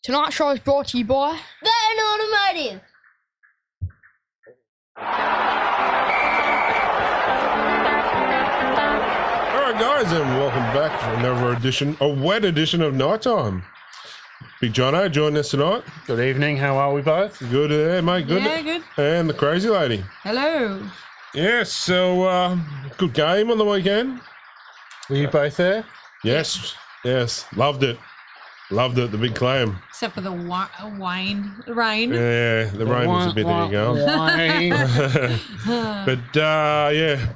Tonight's show is brought to you by Van Automotive. All right, guys, and welcome back to another edition, a wet edition of Nighttime. Big Jono joining us tonight. Good evening. How are we both? Good, mate. Good. Yeah, good. And the crazy lady. Hello. Yeah, so good game on the weekend. Were you both there? Yes, loved it. Loved it, the big claim. Except for the rain. Yeah, the rain was a bit there you go. But yeah,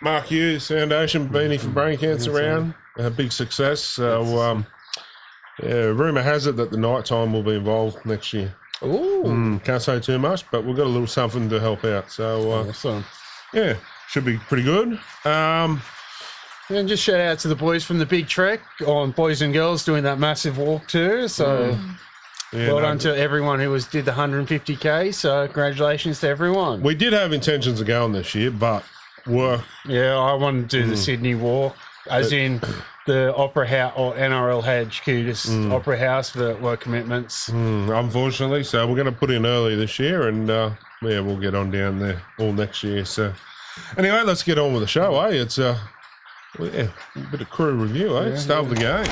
Mark Hughes Foundation Beanie for Brain Cancer round, a big success. So yeah, rumour has it that the Nighttime will be involved next year. Ooh. Can't say too much, but we've got a little something to help out. So Awesome. yeah, should be pretty good. And just shout out to the boys from the Big Trek on Boys and Girls doing that massive walk too. So well done to everyone who did the 150k. So congratulations to everyone. We did have intentions of going this year, but work. Yeah, I wanted to do the Sydney walk, as in the Opera House or NRL HQ, just Opera House for work commitments. Unfortunately, so we're going to put in early this year, and yeah, we'll get on down there all next year. So anyway, let's get on with the show, eh? It's well, yeah, a bit of crew review, eh? Start with the game.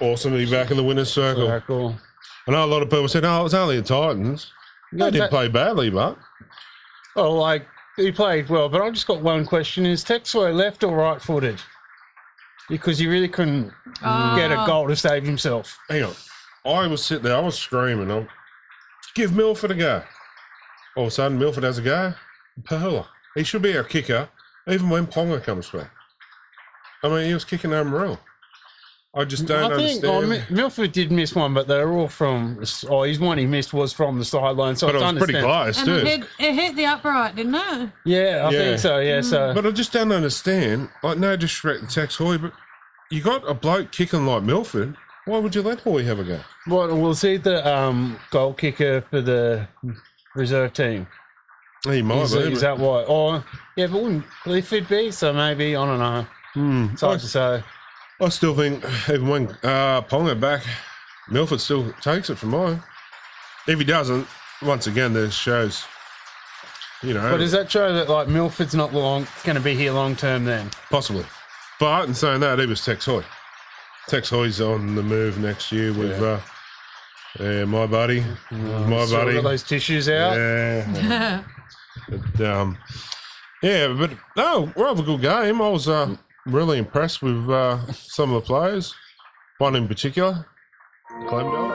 Awesome to be back in the winner's circle. Cool. I know a lot of people said, "Oh, it's only the Titans." They didn't play badly, but Oh, like he played well, but I've just got one question: is Texo left or right-footed? Because he really couldn't get a goal to save himself. hang on. I was sitting there, I was screaming, give Milford a go. All of a sudden, Milford has a go. Perla. He should be our kicker, even when Ponga comes back. I mean, he was kicking unreal. I just don't understand. Milford did miss one, but they're all from. His one he missed was from the sideline. So But I it was pretty close, And too. it hit the upright, didn't it? Yeah, I Yeah. think so. Yeah, so But I just don't understand. Like, no disrespect to Tex Hoy, but you got a bloke kicking like Milford. Why would you let Hoy have a go? we'll see the goal kicker for the reserve team. He might be. Is that why? Or yeah, but wouldn't Clifford be? So maybe I don't know. It's hard to say. I still think even when Ponga back, Milford still takes it from mine. If he doesn't, once again, this shows, you know. But does that show that like Milford's not going to be here long term then? Possibly. But in saying that, he was Tex Hoy. Tex Hoy's on the move next year with my buddy. My Still buddy. got those tissues out. Yeah. But, yeah, but no, we're having a good game. I was really impressed with some of the players. One in particular, Clem.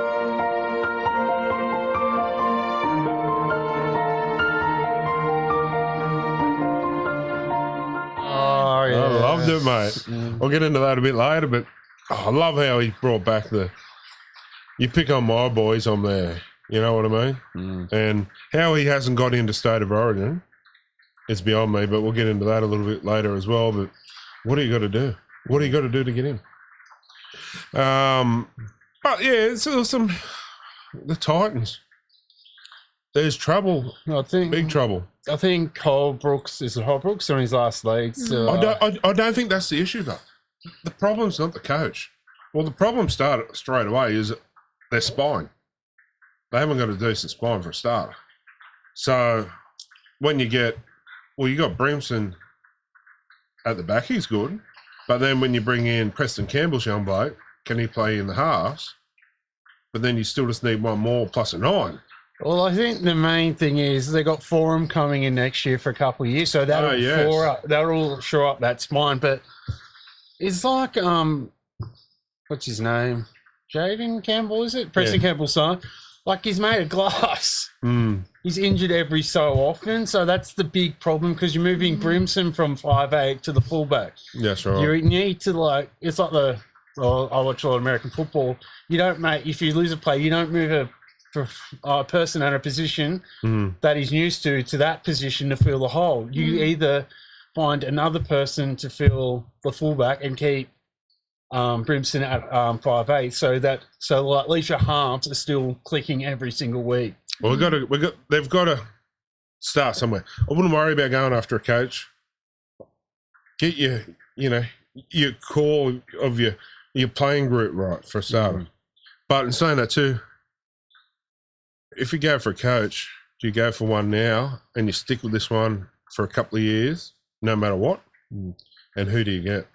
Oh yeah, I loved it, mate. I'll get into that a bit later, but I love how he brought back you pick on my boys on there, you know what I mean? And how he hasn't got into State of Origin is beyond me, but we'll get into that a little bit later as well. But what do you got to do? What do you got to do to get in? But yeah, it's some the Titans. There's trouble, I think big trouble. I think Holbrooks is Holbrooks on his last leg. So I don't think that's the issue though. The problem's not the coach. Well, the problem started straight away is their spine. They haven't got a decent spine for a starter. So when you got Brimson at the back, he's good. But then when you bring in Preston Campbell's young bloke, can he play in the halves? But then you still just need one more plus a 9. Well, I think the main thing is they got Forum coming in next year for a couple of years, so that'll shore up that spine. But it's like what's his name? Jaden Campbell, is it? Preston Campbell's son. Like he's made of glass. He's injured every so often, so that's the big problem because you're moving Brimson from 5'8" to the fullback. That's right. You need to it's like I watch a lot of American football. You don't if you lose a play, you don't move a person at a position that he's used to that position to fill the hole. You either find another person to fill the fullback and keep Brimson at 5'8", so at least your halves are still clicking every single week. Well, they've got to start somewhere. I wouldn't worry about going after a coach. Get your core of your your playing group right for a starter. But in saying that too, if you go for a coach, do you go for one now and you stick with this one for a couple of years, no matter what? And who do you get?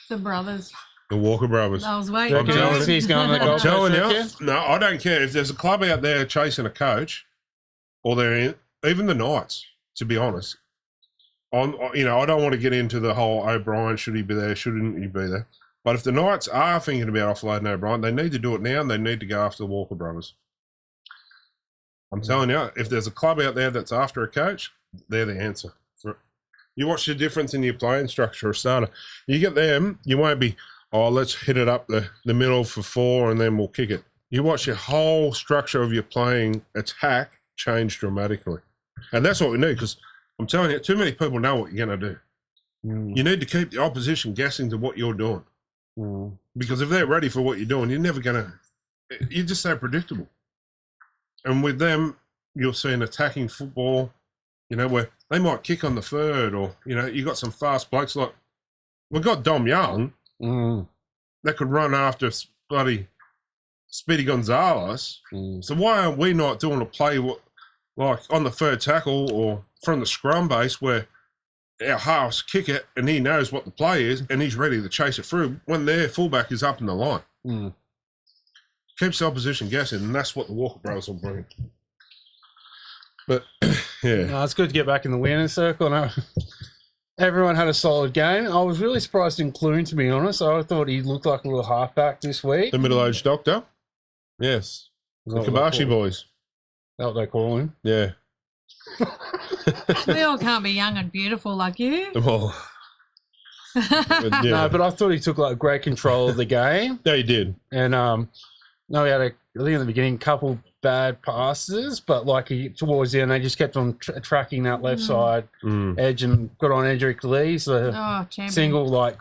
The brothers. The Walker brothers. I was waiting. I'm telling you, he's going to the I'm Gold telling Coast you, no, I don't care. If there's a club out there chasing a coach, or they're in, even the Knights, to be honest, I don't want to get into the whole O'Brien, should he be there, shouldn't he be there? But if the Knights are thinking about offloading O'Brien, they need to do it now, and they need to go after the Walker brothers. I'm telling you, if there's a club out there that's after a coach, they're the answer. You watch the difference in your playing structure or starter. You get them, you won't be, let's hit it up the middle for 4 and then we'll kick it. You watch your whole structure of your playing attack change dramatically. And that's what we need, because I'm telling you, too many people know what you're going to do. You need to keep the opposition guessing to what you're doing. Because if they're ready for what you're doing, you're never going to, you're just so predictable. And with them, you'll see an attacking football, where they might kick on the third, or, you got some fast blokes like, we've got Dom Young that could run after bloody Speedy Gonzalez. So why aren't we not doing a play like on the third tackle or from the scrum base where our halves kick it and he knows what the play is and he's ready to chase it through when their fullback is up in the line? Keeps the opposition guessing, and that's what the Walker brothers will bring. But, yeah. No, it's good to get back in the winner's circle. No, everyone had a solid game. I was really surprised in Clune, to be honest. I thought he looked like a little halfback this week. The middle-aged doctor? Yes. The Kabashi boys. That's what they call him. Yeah. We all can't be young and beautiful like you. Well, but, yeah. No, but I thought he took like great control of the game. Yeah, he did. And no, we had I think in the beginning, a couple bad passes, but towards the end, they just kept on tracking that left side edge and got on Edric Lee, the single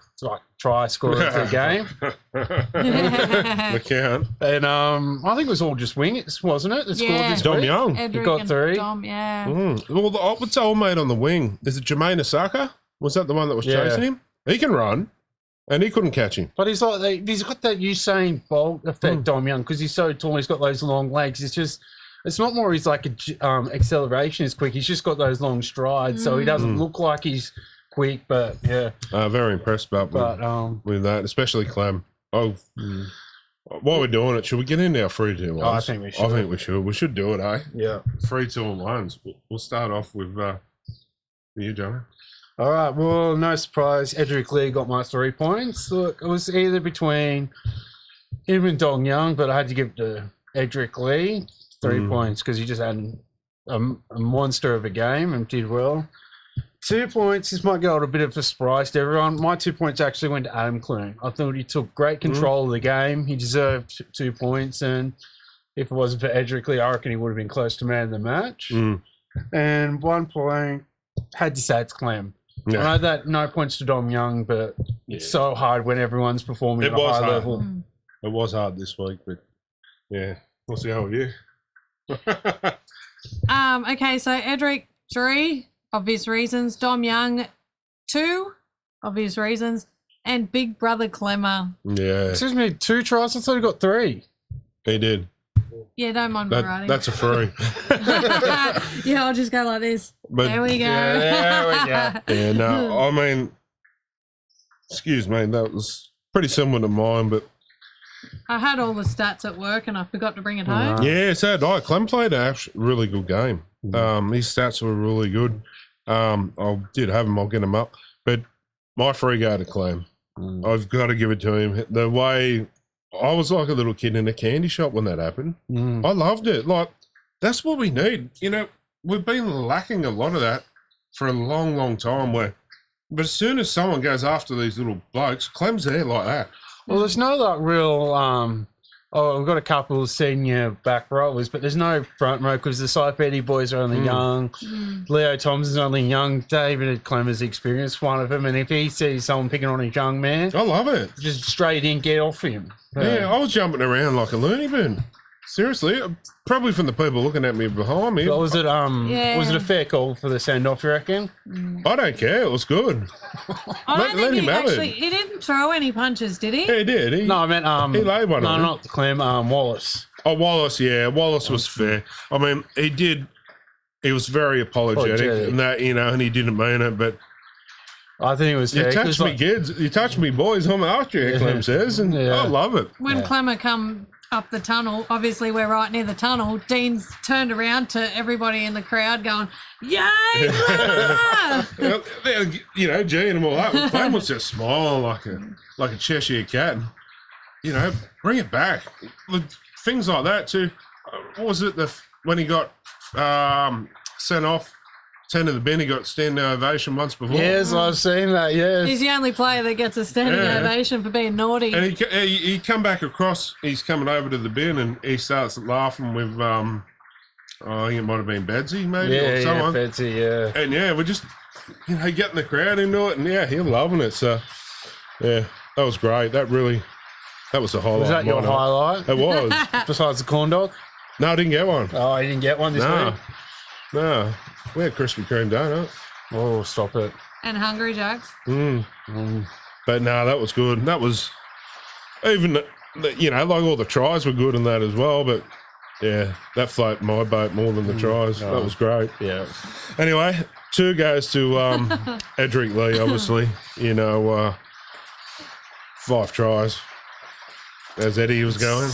try scorer of the game. The count. And I think it was all just wingers, wasn't it? That scored this Dom week. Young. Edric got 3. Dom, yeah. Well, what's old mate on the wing? Is it Jermaine Asaka? Was that the one that was chasing him? He can run. And he couldn't catch him. But he's got that Usain Bolt effect, Dom Young, because he's so tall. He's got those long legs. It's not more he's like acceleration is quick. He's just got those long strides, so he doesn't look like he's quick. But yeah, very impressed with that, especially Clem. While we're doing it, should we get into our 3-2-1s? I think we should. I think we should. We should do it, eh? Yeah. 3-2-1s. We'll start off with you, Jono. All right, well, no surprise. Edric Lee got my 3 points. Look, it was either between him and Dong Young, but I had to give it to Edric Lee 3 points because he just had a monster of a game and did well. 2 points, this might go a bit of a surprise to everyone. My 2 points actually went to Adam Clune. I thought he took great control of the game. He deserved 2 points, and if it wasn't for Edric Lee, I reckon he would have been close to man of the match. And 1 point, had to say it's Clem. Yeah. I know that no points to Dom Young, but it's so hard when everyone's performing at a high level. It was hard this week, but yeah, we'll see how you. Okay, so Edric 3, obvious reasons. Dom Young 2, obvious reasons, and Big Brother Clemmer. Yeah. Excuse me, 2 tries. I thought he got 3. He did. Yeah, don't mind me writing. That's a 3. Yeah, I'll just go like this. But, there we go. Yeah, there we go. Yeah, no, I mean, excuse me, that was pretty similar to mine, but I had all the stats at work and I forgot to bring it home. Yeah, so did I. Clem played a really good game. His stats were really good. I did have him. I'll get him up. But my 3 go to Clem. I've got to give it to him. The way I was like a little kid in a candy shop when that happened. I loved it. Like, that's what we need. We've been lacking a lot of that for a long, long time. But as soon as someone goes after these little blokes, Clem's there like that. Well, there's no real. We've got a couple of senior back rowers, but there's no front row because the Saipedi boys are only young. Leo Thompson's only young. David Clemmer's experienced, one of them, and if he sees someone picking on his young man, I love it. Just straight in, get off him. Yeah, I was jumping around like a loony bin. Seriously, probably from the people looking at me behind me. But was it Yeah. was it a fair call for the send off, you reckon? I don't care. It was good. I don't let think him he have it. actually. He didn't throw any punches, did he? Yeah, he did. No, I meant he laid one no, on him. not Clem, Wallace. Oh, Wallace, yeah. Wallace was fair. I mean, he was very apologetic and that, and he didn't mean it, but I think it was fair. you touched me, kids. You touched me, boys. I'm after you, Clem says, and I love it. When Clemmer come up the tunnel, obviously we're right near the tunnel, Dean's turned around to everybody in the crowd going, yay, Clemmer! G and all that. Clem was just smiling like a Cheshire cat. Bring it back. Things like that too. What was it? When he got sent off, 10 of the bin, he got standing ovation once before. Yes, I've seen that. Yes, He's the only player that gets a standing ovation for being naughty. And he come back across. He's coming over to the bin, and he starts laughing with I think it might have been Bedsy, maybe, or someone. Betsy, yeah. And we're just getting the crowd into it, and he's loving it. So that was great. That was the highlight. Was that your highlight? It was. Besides the corn dog? No, I didn't get one. Oh, I didn't get one this week? No. We had Krispy Kreme donut. Oh, stop it. And Hungry Jacks. But no, that was good. That was even, like all the tries were good in that as well. But that floated my boat more than the tries. That was great. Yeah. Anyway, 2 goes to Edric Lee, obviously. 5 tries. As Eddie was going.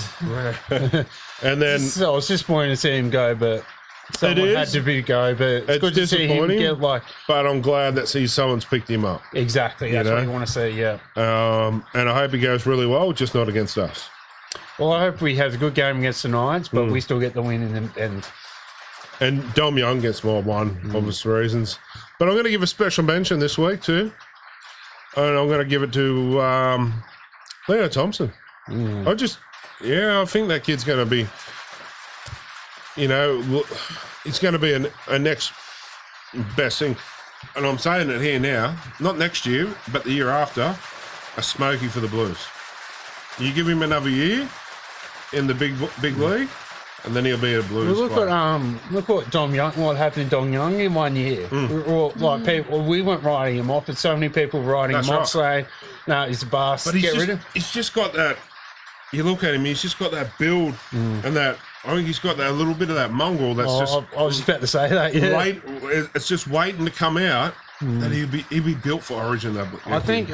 And then... So I was disappointed to see him go, but... Someone had to be go, but it's good to see him get but I'm glad that someone's picked him up. Exactly, that's what you want to see, yeah. And I hope he goes really well, just not against us. Well, I hope we have a good game against the Knights, but we still get the win in the end. And Dom Young gets my one, obvious reasons. But I'm going to give a special mention this week too. And I'm going to give it to Leo Thompson. I think that kid's going to be... it's going to be a next best thing. And I'm saying it here now, not next year, but the year after, a smoky for the Blues. You give him another year in the big league, and then he'll be a Blues player. Look what what happened to Dom Young in 1 year. We weren't writing him off, but so many people writing him off saying, no, he's a bust. But he's just got that, you look at him, he's just got that build and that, I think he's got that little bit of that mongrel that's just... I was just about to say that, yeah. It's just waiting to come out, that he'll be built for Origin. I think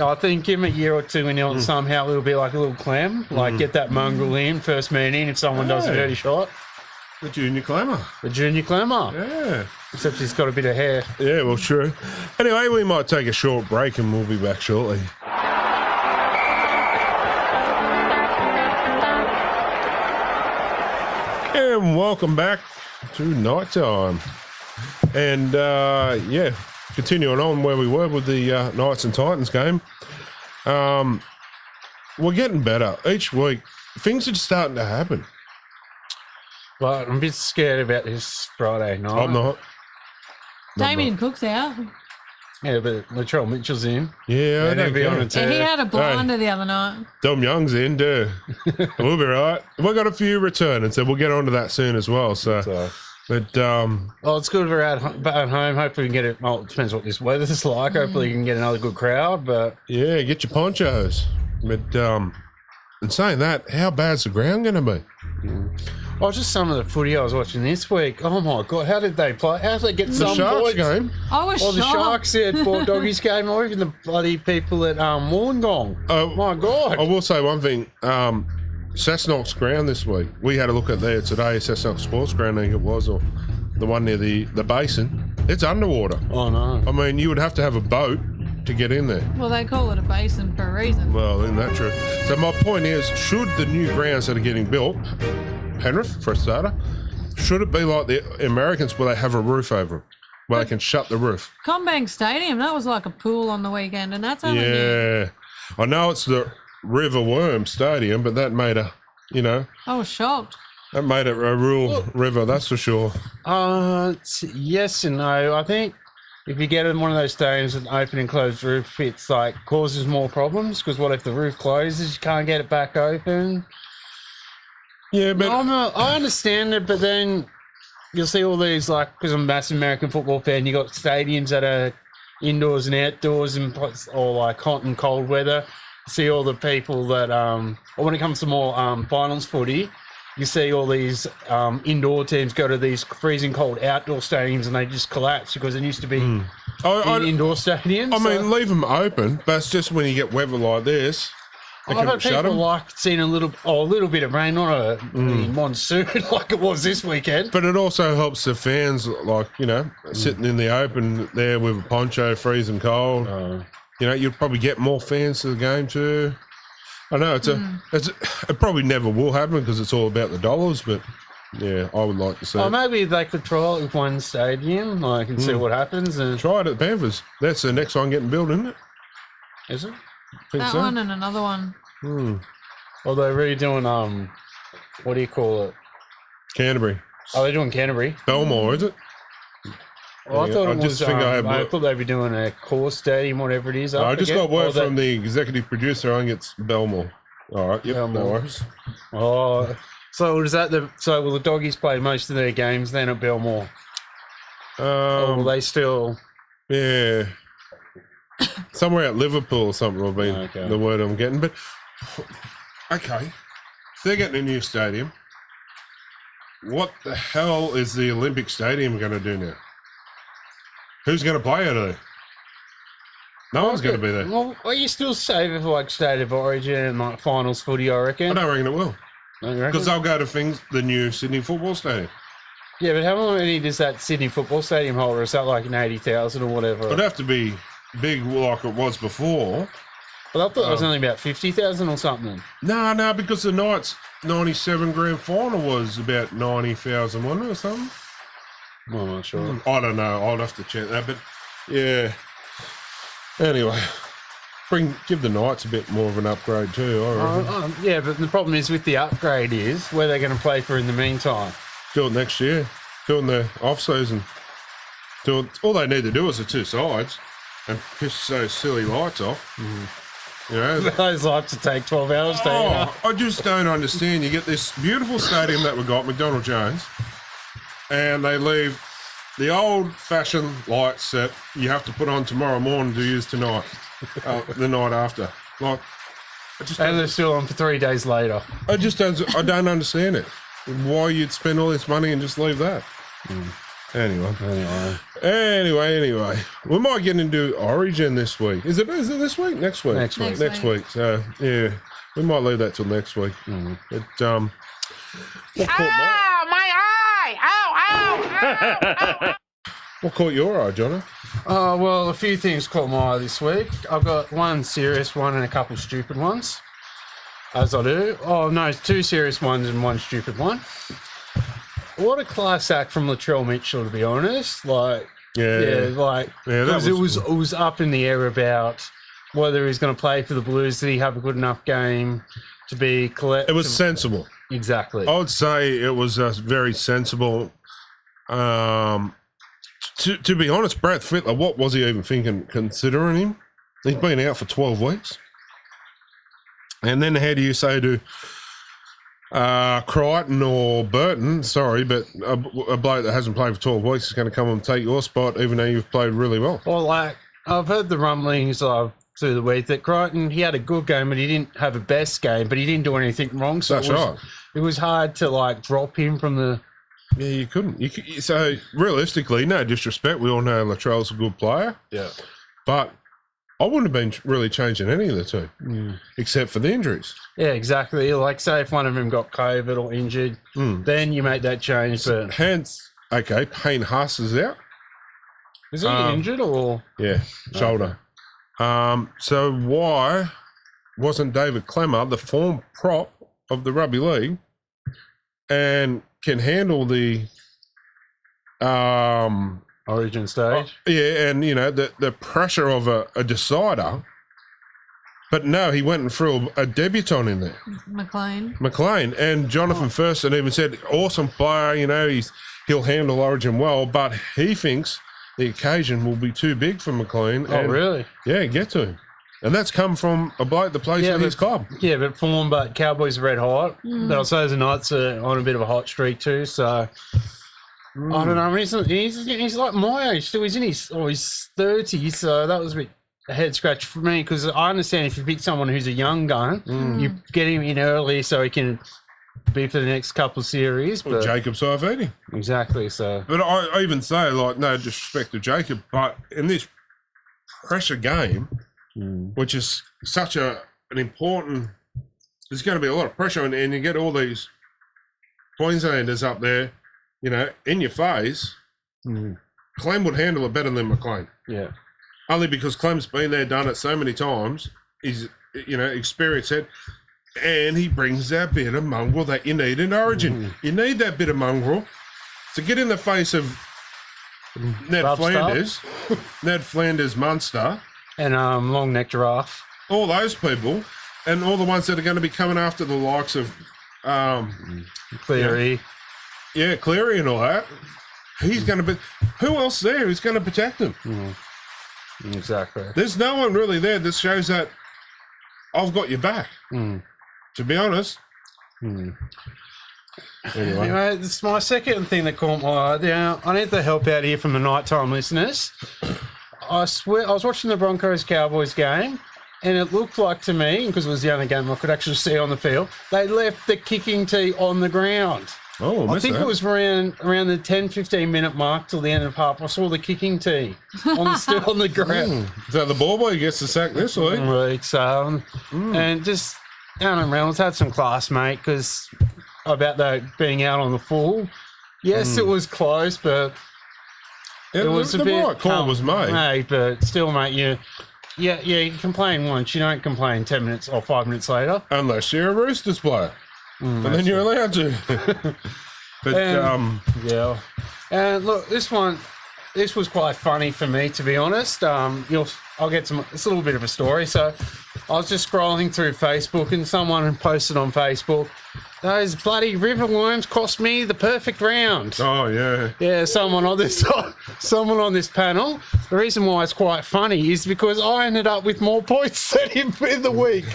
give him a year or two and somehow it'll be like a little clam, get that mongrel in, first man in if someone does a dirty shot. The junior clammer. Yeah. Except he's got a bit of hair. Yeah, well, true. Anyway, we might take a short break and we'll be back shortly. And welcome back to Nighttime. And, continuing on where we were with the Knights and Titans game. We're getting better. Each week, things are just starting to happen. But I'm a bit scared about this Friday night. I'm not. Damien Cook's out. Yeah, but Latrell Mitchell's in. Yeah, and he'll be on a tear. He had a blinder the other night. Dom Young's in, too. We'll be right. We've got a few returning, so we'll get on to that soon as well. But it's good we're at home. Hopefully we can get it. Well, it depends what this weather's like. Hopefully you can get another good crowd. But yeah, get your ponchos. But in saying that, how bad's the ground going to be? Just some of the footy I was watching this week. Oh my god, how did they play? How did they get the some Sharks boys? Game? I was shocked. The Sharks at Fort Doggies game, or even the bloody people at Wollongong. My god! I will say one thing. Cessnock's ground this week. We had a look at there today. Cessnock Sports Ground, I think it was, or the one near the basin. It's underwater. Oh no! I mean, you would have to have a boat to get in there. Well, they call it a basin for a reason. Well, isn't that true? So my point is, should the new grounds that are getting built, Penrith, for a starter, should it be like the Americans where they have a roof over it, where they can shut the roof? Combank Stadium, that was like a pool on the weekend, and that's only new. I know it's the River Worm Stadium, but that made a, I was shocked. That made it a real river, that's for sure. Yes and no. I think if you get in one of those stadiums with an open and closed roof, it's causes more problems, because what if the roof closes, you can't get it back open? Yeah, but I understand it, but then you'll see all these, like, because I'm a massive American football fan, you got stadiums that are indoors and outdoors or like hot and cold weather. See all the people that, or when it comes to more finals footy, you see all these indoor teams go to these freezing cold outdoor stadiums and they just collapse because it used to be indoor stadiums. I mean, leave them open, but it's just when you get weather like this, they I've can had shut people them. like seeing a little bit of rain, not a monsoon like it was this weekend. But it also helps the fans, like, sitting in the open there with a poncho, freezing cold. You'll probably get more fans to the game too. I know it probably never will happen because it's all about the dollars, but yeah, I would like to see it. Maybe they could try it with one stadium, like, and see what happens. And Try it at the Panthers. That's the next one getting built, isn't it? is it? Think That so. one and another one. Or they're redoing what do you call it? Canterbury. Oh, they're doing Canterbury. Belmore, is it? Oh, I thought I it just was. think I thought they'd be doing a core stadium, whatever it is. I just forget. got word Oh, that- from the executive producer. I think it's Belmore. All right, yep, no Belmore. worries. Oh, so is that so will the Doggies play most of their games then at Belmore? Or will they still? Yeah. Somewhere at Liverpool or something will be Okay. the word I'm getting. But, okay, if they're getting a new stadium, what the hell is the Olympic Stadium going to do now? Who's going to play out of there? No one's going to be there. Well, are you still save it for like State of Origin and like finals footy? I reckon. I don't reckon it will. Don't you reckon? Because they'll go to the new Sydney Football Stadium. Yeah, but how many does that Sydney Football Stadium hold? Or is that like an 80,000 or whatever? It'd have to be big like it was before. But I thought it was only about 50,000 or something. No, because the Knights 97 grand final was about 90,000, wasn't it, or something? Well, I'm not sure. I don't know. I'll have to check that. But yeah. Anyway, give the Knights a bit more of an upgrade too. I reckon. Yeah, but the problem is with the upgrade is where they're going to play for in the meantime. Do it next year. Do it in the off season. All they need to do is the two sides and piss those silly lights off. Those lights to take 12 hours to I just don't understand. You get this beautiful stadium that we got, McDonald Jones, and they leave the old-fashioned lights that you have to put on tomorrow morning to use tonight, the night after. Like, and they're still on for 3 days later. I don't understand it. Why you'd spend all this money and just leave that? Anyway, we might get into Origin this week. Is it this week? Next week. Next week. Next week. So yeah, we might leave that till next week. But what caught your eye, Jono? Oh, well, a few things caught my eye this week. I've got one serious one and a couple stupid ones, as I do. Oh, no, 2 serious ones and 1 stupid one. What a class act from Latrell Mitchell, to be honest. Like, That because it was up in the air about whether he's going to play for the Blues. Did he have a good enough game to be collected? It was sensible. Exactly. I would say it was very sensible. To be honest, Brad Fittler, what was he even thinking, considering him? He's been out for 12 weeks. And then how do you say to Crichton or Burton, sorry, but a bloke that hasn't played for 12 weeks is going to come and take your spot, even though you've played really well? Well, like, I've heard the rumblings through the week that Crichton, he had a good game, but he didn't have a best game, but he didn't do anything wrong. So That's right. It was hard to, like, drop him from the... Yeah, you couldn't. So, realistically, no disrespect, we all know Latrell's a good player. Yeah. But I wouldn't have been really changing any of the two, except for the injuries. Yeah, exactly. Like, say if one of them got COVID or injured, then you make that change. But Hence, okay, Payne Haas is out. is he injured or? Yeah, shoulder. So why wasn't David Clemmer the form prop of the Rugby League and can handle the Origin stage? yeah, and the pressure of a decider? But no, he went and threw a debutant in there, McLean, and Jonathan Thurston even said, awesome player, he'll handle Origin well, but he thinks the occasion will be too big for McLean. Oh, really? Yeah, get to him. And that's come from a bloke that plays in his club. Yeah, but form, but Cowboys are red hot. But I suppose the Knights are on a bit of a hot streak too. So I don't know. He's like my age still. He's in his 30s. So that was a bit a head scratch for me because I understand if you pick someone who's a young gun, you get him in early so he can be for the next couple of series. Well, But Jacob Saifidi. exactly. So But I even say, like, no disrespect to Jacob, but in this pressure game, which is such an important, there's going to be a lot of pressure, and you get all these Queenslanders up there, you know, in your face. Clem would handle it better than McLean. yeah. Only because Clem's been there, done it so many times. He's, you know, experienced it. And he brings that bit of mongrel that you need in Origin. You need that bit of mongrel to get in the face of Ned Flanders, Munster, And long neck giraffe. all those people, and all the ones that are going to be coming after the likes of, Cleary. Cleary and all that. He's going to be. Who else there is going to protect him? Exactly. There's no one really there that shows that I've got your back. To be honest. Anyway. Anyway, it's my second thing that caught my eye. Now, I need the help out here from the nighttime listeners. I swear, I was watching the Broncos-Cowboys game, and it looked like to me, because it was the only game I could actually see on the field, they left the kicking tee on the ground. Oh, I think it was around the 10-15 minute mark till the end of half. I saw the kicking tee still on the ground. So the ball boy gets the sack this week. Right, so, and just, Aaron Reynolds had some class, mate, because about that being out on the full. Yes, it was close, but it was the a bit... right call was made. Mate, but still, mate, you complain once, you don't complain 10 minutes or 5 minutes later. Unless you're a Roosters player. And then you're allowed to. But, yeah. And look, this was quite funny for me, to be honest. I'll get some, it's a little bit of a story. So I was just scrolling through Facebook and someone posted on Facebook, those bloody river worms cost me the perfect round. oh, yeah. Yeah, someone on this panel. The reason why it's quite funny is because I ended up with more points than him in the week.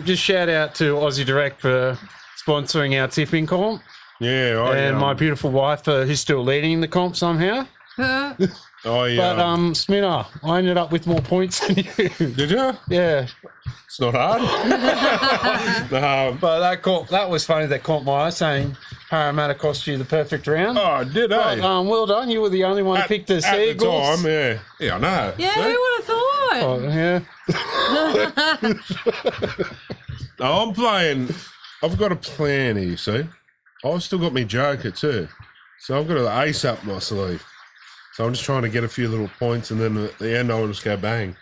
Just shout out to Aussie Direct for sponsoring our tipping comp, Yeah. and my beautiful wife who's still leading the comp somehow. Oh, But yeah. Smita, I ended up with more points than you. Did you? Yeah, It's not hard. but that was funny. That caught my eye, saying Parramatta cost you the perfect round. Oh, did But, I? well done. You were the only one who picked the At the Seagulls. time, yeah. Yeah, I know. Yeah, See? who would have thought? Oh, yeah. I'm playing. I've got a plan here, you see. I've still got me Joker too. So I've got an ace up my sleeve. So I'm just trying to get a few little points, and then at the end I'll just go bang.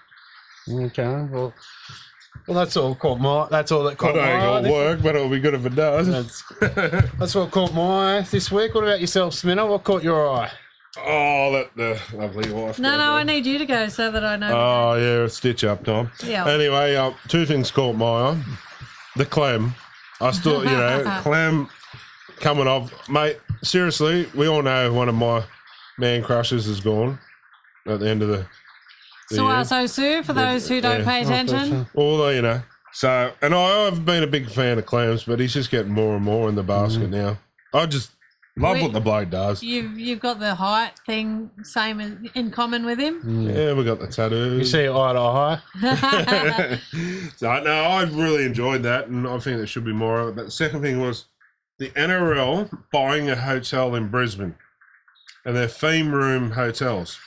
Okay. Well, that's all caught my. That's all that I caught don't think my eye. it'll work, but it'll be good if it does. That's what caught my eye this week. What about yourself, Smita? What caught your eye? Oh, let the lovely wife. No, go no, I there. need you to go so that I know. Oh, yeah, stitch up, Tom. Yeah. Anyway, two things caught my eye. The Clem. I still, Clem coming off. Mate, seriously, we all know one of my man crushes is gone at the end of the year. So Sue, for those who don't pay attention. Although, so, and I've been a big fan of Clem's, but he's just getting more and more in the basket now. I just love what the bloke does. You've got the height thing in common with him. Yeah, we got the tattoos. You see eye to eye. So, no, I really enjoyed that, and I think there should be more of it. But the second thing was the NRL buying a hotel in Brisbane, and they're theme room hotels.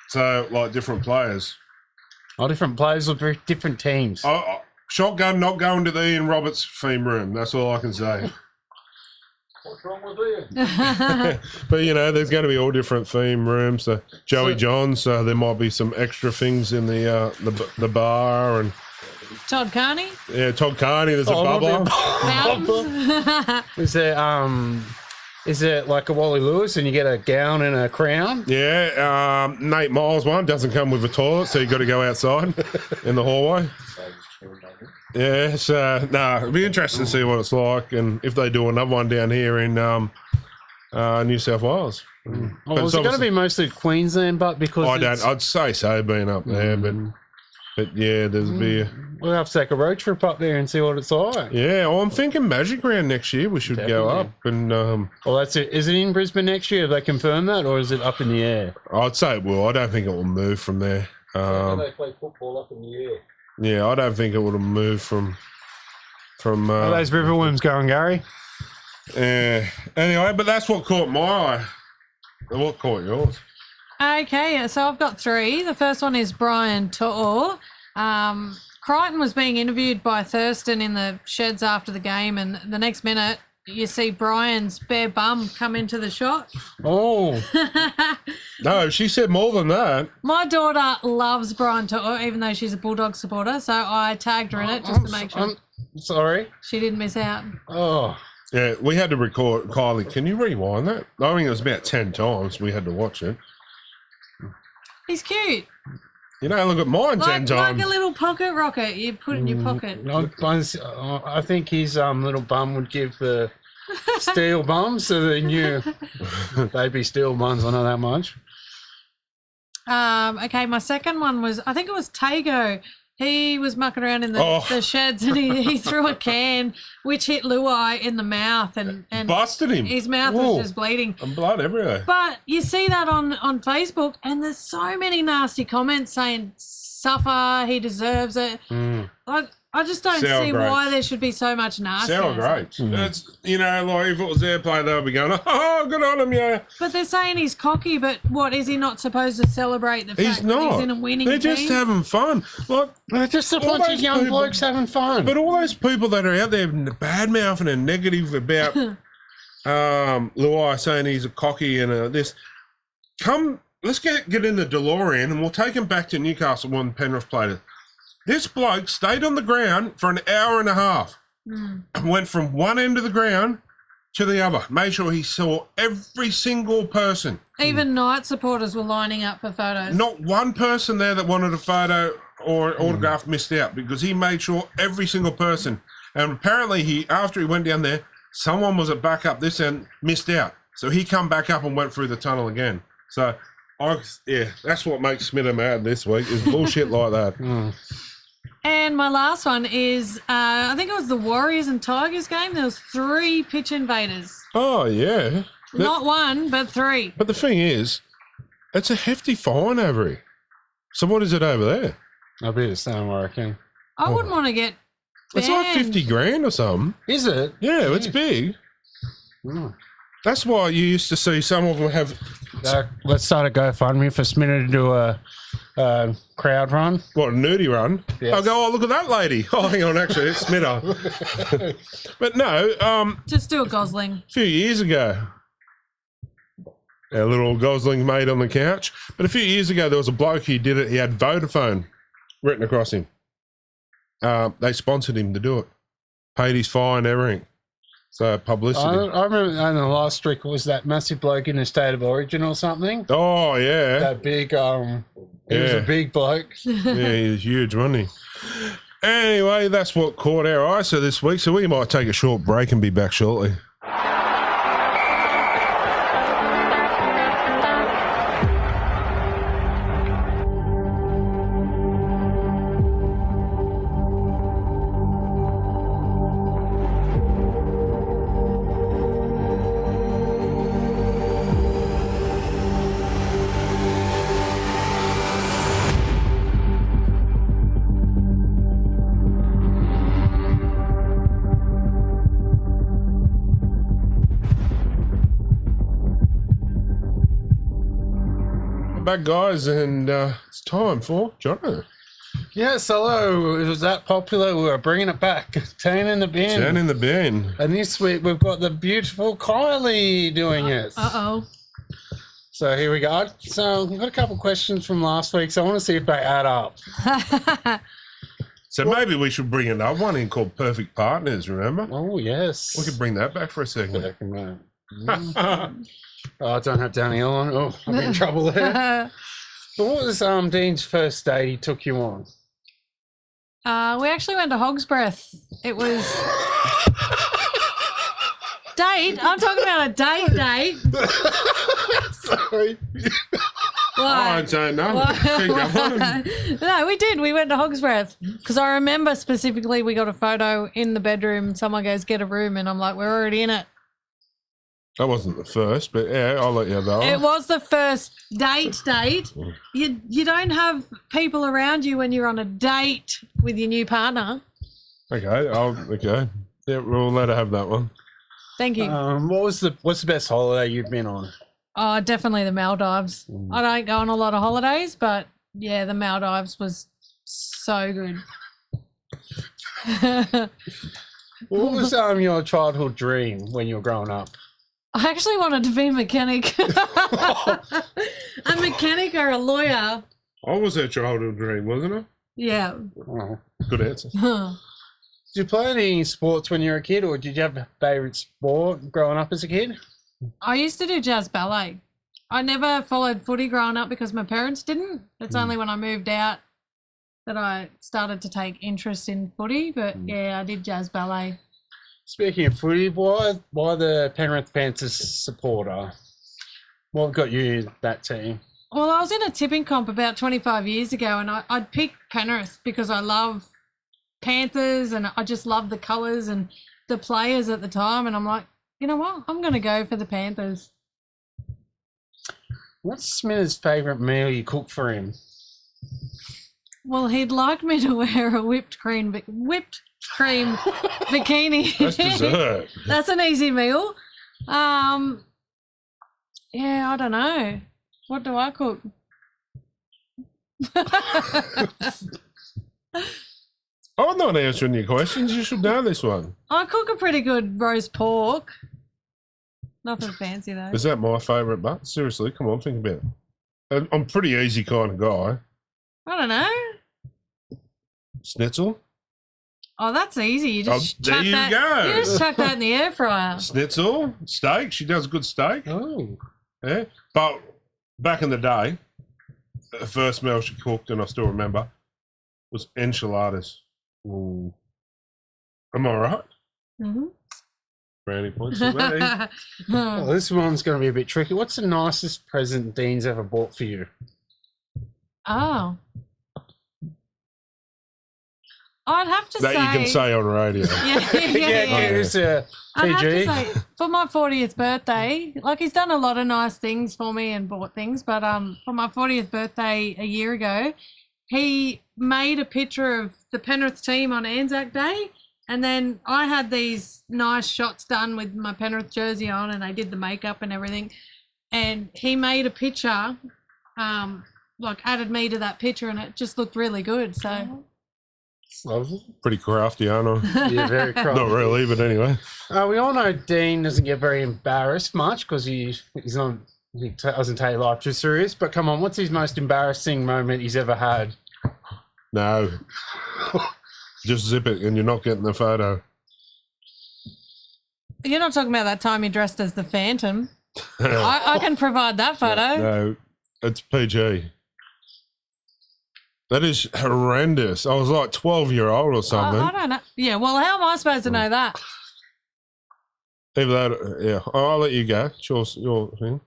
So, like different players. All different players with different teams. Shotgun not going to the Ian Roberts theme room. That's all I can say. What's wrong with you? But, there's going to be all different theme rooms. So Joey Johns, there might be some extra things in the bar. And Todd Carney. yeah, Todd Carney, there's a bubbler. Mountains. Is it like a Wally Lewis and you get a gown and a crown? Yeah, Nate Miles one doesn't come with a toilet, so you got to go outside in the hallway. Yeah, so it'll be interesting to see what it's like, and if they do another one down here in New South Wales. Oh, was it going to be mostly Queensland, but because I'd say so, being up there, but yeah, there's be. We'll have to take a road trip up there and see what it's like. Yeah, well, I'm thinking Magic Round next year. We should go up and. Well, that's it. Is it in Brisbane next year? Have they confirmed that, or is it up in the air? I'd say it will. I don't think it will move from there. They play football up in the air. Yeah, I don't think it would have moved from. Are those riverworms going, Gary? Yeah. Anyway, but that's what caught my eye. What caught yours? Okay, so I've got 3. The first one is Brian To'o. Crichton was being interviewed by Thurston in the sheds after the game, and the next minute you see Brian's bare bum come into the shot. Oh. No, she said more than that. My daughter loves Brian To'o, even though she's a Bulldog supporter, so I tagged her in it just to make sure. I'm sorry. She didn't miss out. Oh. Yeah, we had to record. Kylie, can you rewind that? I think it was about 10 times we had to watch it. He's cute. You know, look at mine 10 times. Like a little pocket rocket you put in your pocket. I think his little bum would give the steel bum, so they knew they'd be steel buns. I know that much. Okay, my second one was, I think it was Tago. He was mucking around in the sheds and he threw a can which hit Luai in the mouth and busted him. His mouth was just bleeding. And blood everywhere. But you see that on Facebook and there's so many nasty comments saying, suffer, he deserves it. I just don't see why there should be so much nasty. Sour grapes. It's, you know, like if it was their play, they'll be going, oh, good on him, yeah. But they're saying he's cocky, but what, is he not supposed to celebrate the fact that he's in a winning team? They're just having fun. Like, they're just a bunch of young blokes having fun. But all those people that are out there bad-mouthing and negative about Luai saying he's a cocky and this, let's get in the DeLorean and we'll take him back to Newcastle when Penrith played it. This bloke stayed on the ground for an hour and a half. Went from one end of the ground to the other. Made sure he saw every single person. Even Knight supporters were lining up for photos. Not one person there that wanted a photo or autograph missed out because he made sure every single person. And apparently after he went down there, someone was at back up this end, missed out. So he come back up and went through the tunnel again. So, that's what makes Smita mad this week is bullshit like that. And my last one is, I think it was the Warriors and Tigers game. There was 3 pitch invaders. Oh, yeah. Not 1, but 3. But the thing is, it's a hefty fine, Avery. So what is it over there? I'll be the same, I reckon. I wouldn't want to get banned. It's like 50 grand or something. Is it? Yeah, it's big. That's why you used to see some of them have... let's start a GoFundMe for Smita to do a crowd run. What, a nudie run? Yes. I'll go, look at that lady. Oh, hang on, actually, it's Smita. But no, just do a Gosling. A few years ago, our little Gosling mate on the couch, but a few years ago there was a bloke who did it. He had Vodafone written across him. They sponsored him to do it. Paid his fine, everything. So publicity. I remember in the last streak was that massive bloke in the State of Origin or something. Oh, yeah. That big, he was a big bloke. Yeah, he was huge, wasn't he? Anyway, that's what caught our eye this week, so we might take a short break and be back shortly. Back, guys, and it's time for Jono. Yes, hello. It was that popular. We were bringing it back. 10 in the bin. 10 in the bin. And this week we've got the beautiful Kylie doing it. Uh-oh. So here we go. So we've got a couple of questions from last week, so I want to see if they add up. So maybe we should bring another one in called Perfect Partners, remember? Oh, yes. We could bring that back for a second. Oh, I don't have Danielle on. Oh, I'm in trouble there. So what was Dean's first date he took you on? We actually went to Hog's Breath. It was... Date? I'm talking about a date. Sorry. I ain't saying no. Keep going. No, we did. We went to Hog's Breath because I remember specifically we got a photo in the bedroom and someone goes, get a room. And I'm like, we're already in it. That wasn't the first, but yeah, I'll let you have that one. It was the first date. You don't have people around you when you're on a date with your new partner. Okay, okay. Yeah, we'll let her have that one. Thank you. What's the best holiday you've been on? Oh, definitely the Maldives. I don't go on a lot of holidays, but yeah, the Maldives was so good. What was your childhood dream when you were growing up? I actually wanted to be a mechanic. A mechanic or a lawyer. I was her childhood dream, wasn't it? Yeah. Oh. Good answer. Did you play any sports when you were a kid, or did you have a favourite sport growing up as a kid? I used to do jazz ballet. I never followed footy growing up because my parents didn't. It's only when I moved out that I started to take interest in footy. But yeah, I did jazz ballet. Speaking of footy, why the Penrith Panthers supporter? What got you that team? Well, I was in a tipping comp about 25 years ago, and I'd pick Penrith because I love Panthers and I just love the colours and the players at the time. And I'm like, you know what? I'm going to go for the Panthers. What's Smith's favourite meal you cook for him? Well, he'd like me to wear a whipped cream bikini. That's dessert. That's an easy meal. Yeah, I don't know. What do I cook? I'm not answering your questions. You should know this one. I cook a pretty good roast pork. Nothing fancy though. Is that my favourite? But seriously, come on, think about it. I'm a pretty easy kind of guy. I don't know. Schnitzel? Oh, that's easy. You just there chuck you that. go. You just chuck that in the air fryer. Schnitzel, steak. She does good steak. Oh. Yeah. But back in the day, the first meal she cooked, and I still remember, was enchiladas. Ooh. Am I right? Mm-hmm. Brownie points for me. Well, this one's going to be a bit tricky. What's the nicest present Dean's ever bought for you? Oh. I'd have to That say... you can say on radio. Yeah. It's I'd have to PG. say, for my 40th birthday, like he's done a lot of nice things for me and bought things, but for my 40th birthday a year ago, he made a picture of the Penrith team on Anzac Day, and then I had these nice shots done with my Penrith jersey on, and I did the makeup and everything, and he made a picture, added me to that picture, and it just looked really good, so... Lovely. Pretty crafty, aren't I? Yeah, very crafty. Not really, but anyway. We all know Dean doesn't get very embarrassed much because he doesn't take life too serious. But come on, what's his most embarrassing moment he's ever had? No. Just zip it and you're not getting the photo. You're not talking about that time you dressed as the Phantom. I can provide that photo. No, it's PG. That is horrendous. I was like 12-year-old or something. I don't know. Yeah, well, how am I supposed to know that? Even though, yeah, I'll let you go. It's your thing.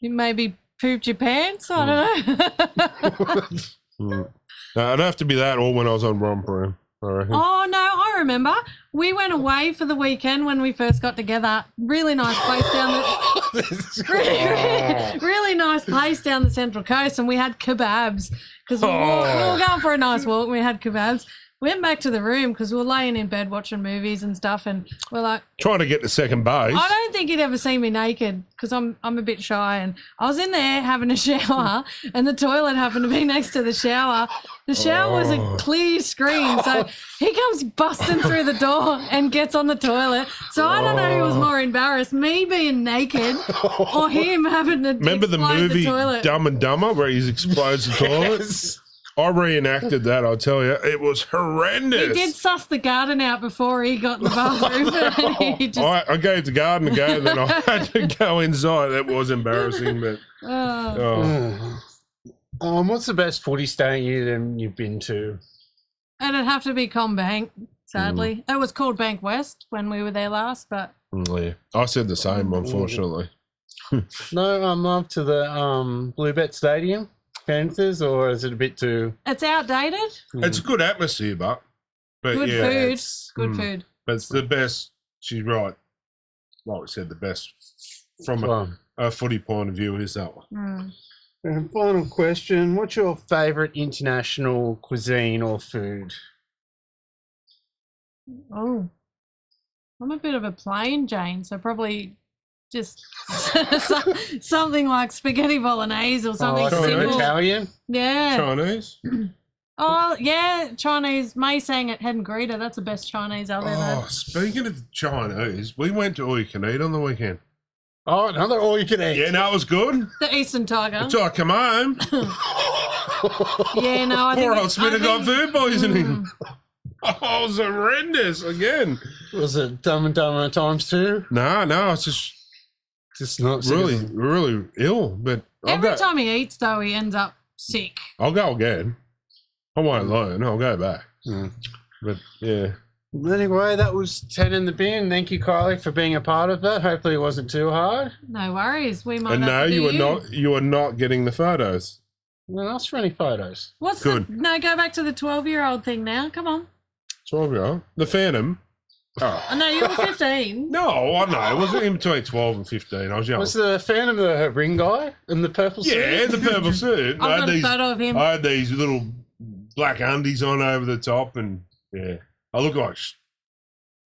You maybe pooped your pants? I don't know. No, it'd have to be that or when I was on romper. I reckon. Oh, no, I remember. We went away for the weekend when we first got together. Really nice place down the... really nice place down the Central Coast, and we had kebabs because we were going for a nice walk and we had kebabs. Went back to the room because we were laying in bed watching movies and stuff, and we're like... Trying to get to second base. I don't think he'd ever see me naked because I'm a bit shy, and I was in there having a shower and the toilet happened to be next to the shower. The shower was a clear screen, so he comes busting through the door and gets on the toilet. So I don't know who was more embarrassed, me being naked or him having to Remember the explode movie toilet. Dumb and Dumber where he explodes the toilet? Yes. I reenacted that, I'll tell you. It was horrendous. He did suss the garden out before he got in the bathroom. And he just, I gave the garden a go, and then I had to go inside. That was embarrassing, but... What's the best footy stadium you've been to? And it'd have to be Combank, sadly. It was called Bank West when we were there last, but... Yeah. I said the same, unfortunately. No, I'm up to the Bluebet Stadium, Panthers, or is it a bit too? It's outdated. It's a good atmosphere, but Good yeah, food. Good food. but it's the best. She's right. Like we said, the best from a footy point of view is that one. And final question: what's your favourite international cuisine or food? Oh, I'm a bit of a plain Jane, so probably just something like spaghetti bolognese or something simple. Italian? Yeah. Chinese. Oh, yeah, Chinese. May sang at Head and Greeter. That's the best Chinese I've ever had. Oh, speaking of Chinese, we went to All You Can Eat on the weekend. Oh, another all you can eat. Yeah, no, it was good. The Eastern Tiger. Until I come home. Yeah, no, I think... Poor old Smith got food poisoning. Oh, it was horrendous again. Was it Dumb and Dumber times 2? No, it's Just not really ill. But Every time he eats, though, he ends up sick. I'll go again. I won't learn. I'll go back. But yeah. Anyway, that was 10 in the bin. Thank you, Kylie, for being a part of that. Hopefully it wasn't too hard. No worries. We might And have no, to do you are not getting the photos. Well, ask for any photos. What's Good. No, go back to the 12-year-old thing now. Come on. 12-year-old. The Phantom. Oh. Oh, no, you were 15. No, I know. It was in between 12 and 15. I was young. Was the Phantom the ring guy in the purple suit? Yeah, the purple suit. I've got a photo of him. I had these little black undies on over the top, and yeah, I look like,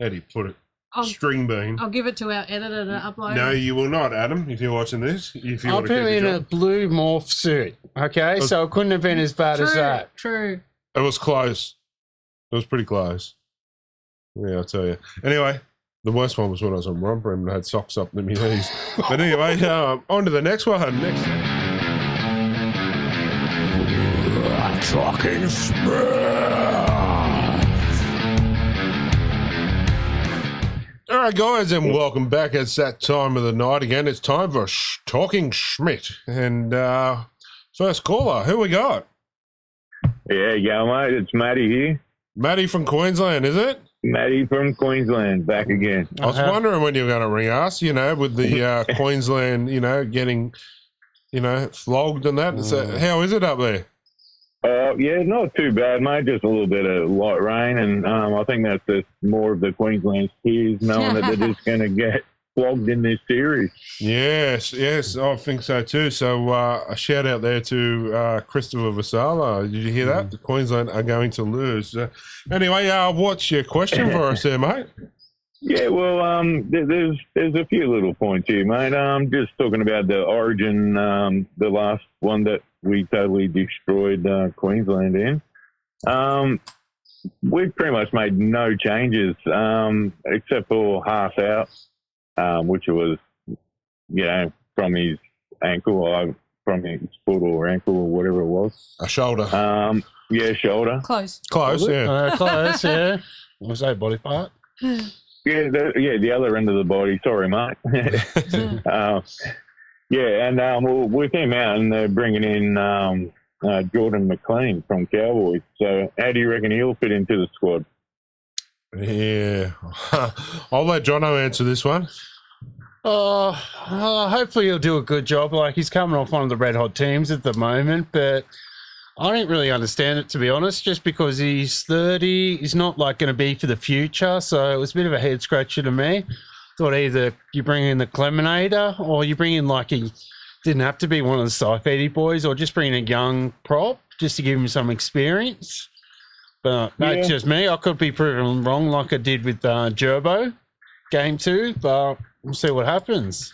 how do you put it? String bean. I'll give it to our editor to upload. No, you will not, Adam, if you're watching this. If you I'll put him in a blue morph suit, okay? So it couldn't have been as bad as that. True. It was close. It was pretty close. Yeah, I'll tell you. Anyway, the worst one was when I was on romper and I had socks up to my knees. But anyway, on to the next one. Talking Smith. All right, guys, and welcome back. It's that time of the night again. It's time for Talking Schmidt. And first caller, who we got? Yeah, mate. It's Matty here. Matty from Queensland, is it? Matty from Queensland, back again. I was wondering when you were going to ring us, with the Queensland, getting, flogged and that. So how is it up there? Yeah, not too bad, mate. Just a little bit of light rain, and I think that's just more of the Queensland tears, knowing that they're just going to get flogged in this series. Yes, I think so too. So a shout out there to Christopher Vasala. Did you hear that? The Queensland are going to lose. Anyway, what's your question for us there, mate? Yeah, well, there's a few little points here, mate. Just talking about the Origin, the last one that we totally destroyed Queensland in. We've pretty much made no changes except for half out, which was, from his ankle, from his foot or ankle or whatever it was. A shoulder. Yeah, shoulder. Close, yeah. Close, yeah. Was that body part? Yeah, the other end of the body. Sorry, mate. And with him out, and they're bringing in Jordan McLean from Cowboys. So how do you reckon he'll fit into the squad? Yeah. I'll let Jono answer this one. Hopefully he'll do a good job. Like, he's coming off one of the red hot teams at the moment, but I don't really understand it, to be honest, just because he's 30. He's not like going to be for the future. So it was a bit of a head scratcher to me. Thought either you bring in the Cleminator or you bring in he didn't have to be one of the Saifidi boys, or just bring in a young prop just to give him some experience. But that's just me. I could be proven wrong like I did with Gerbo game 2, but we'll see what happens.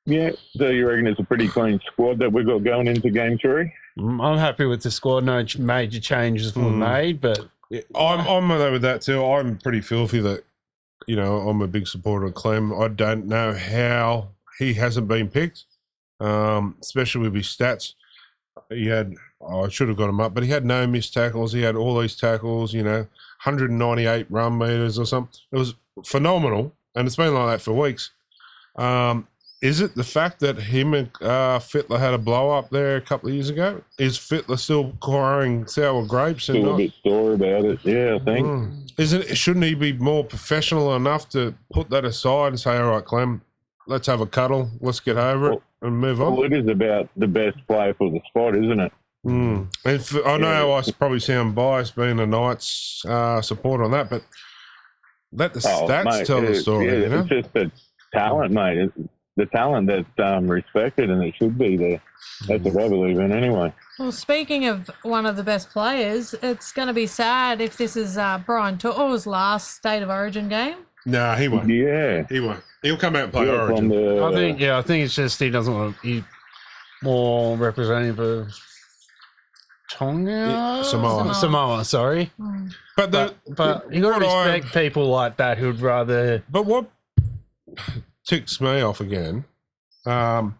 Yeah, so you reckon it's a pretty clean squad that we've got going into game 3? I'm happy with the squad. No major changes were made, but I'm with that too. I'm pretty filthy that, I'm a big supporter of Clem. I don't know how he hasn't been picked, especially with his stats. I should have got him up, but he had no missed tackles. He had all these tackles, 198 run meters or something. It was phenomenal, and it's been like that for weeks. Is it the fact that him and Fittler had a blow up there a couple of years ago? Is Fittler still growing sour grapes? Still a bit sore about it, yeah, I think. Shouldn't he be more professional enough to put that aside and say, all right, Clem, let's have a cuddle, let's get over it and move on. Well, it is about the best player for the spot, isn't it? And I know I probably sound biased being a Knights supporter on that, but let the stats mate, tell the story. Yeah, You know? it's just the talent, mate. It's the talent that's respected, and it should be there. That's what I believe in, anyway. Well, speaking of one of the best players, it's going to be sad if this is Brian To'o's last State of Origin game. Nah, he won't. Yeah. He won't. He'll come out and play Yeah, Origin. I think it's just he doesn't want to be more representative of Tonga? Samoa, sorry. But you got to respect people like that who'd rather... But what ticks me off again, Dobbo,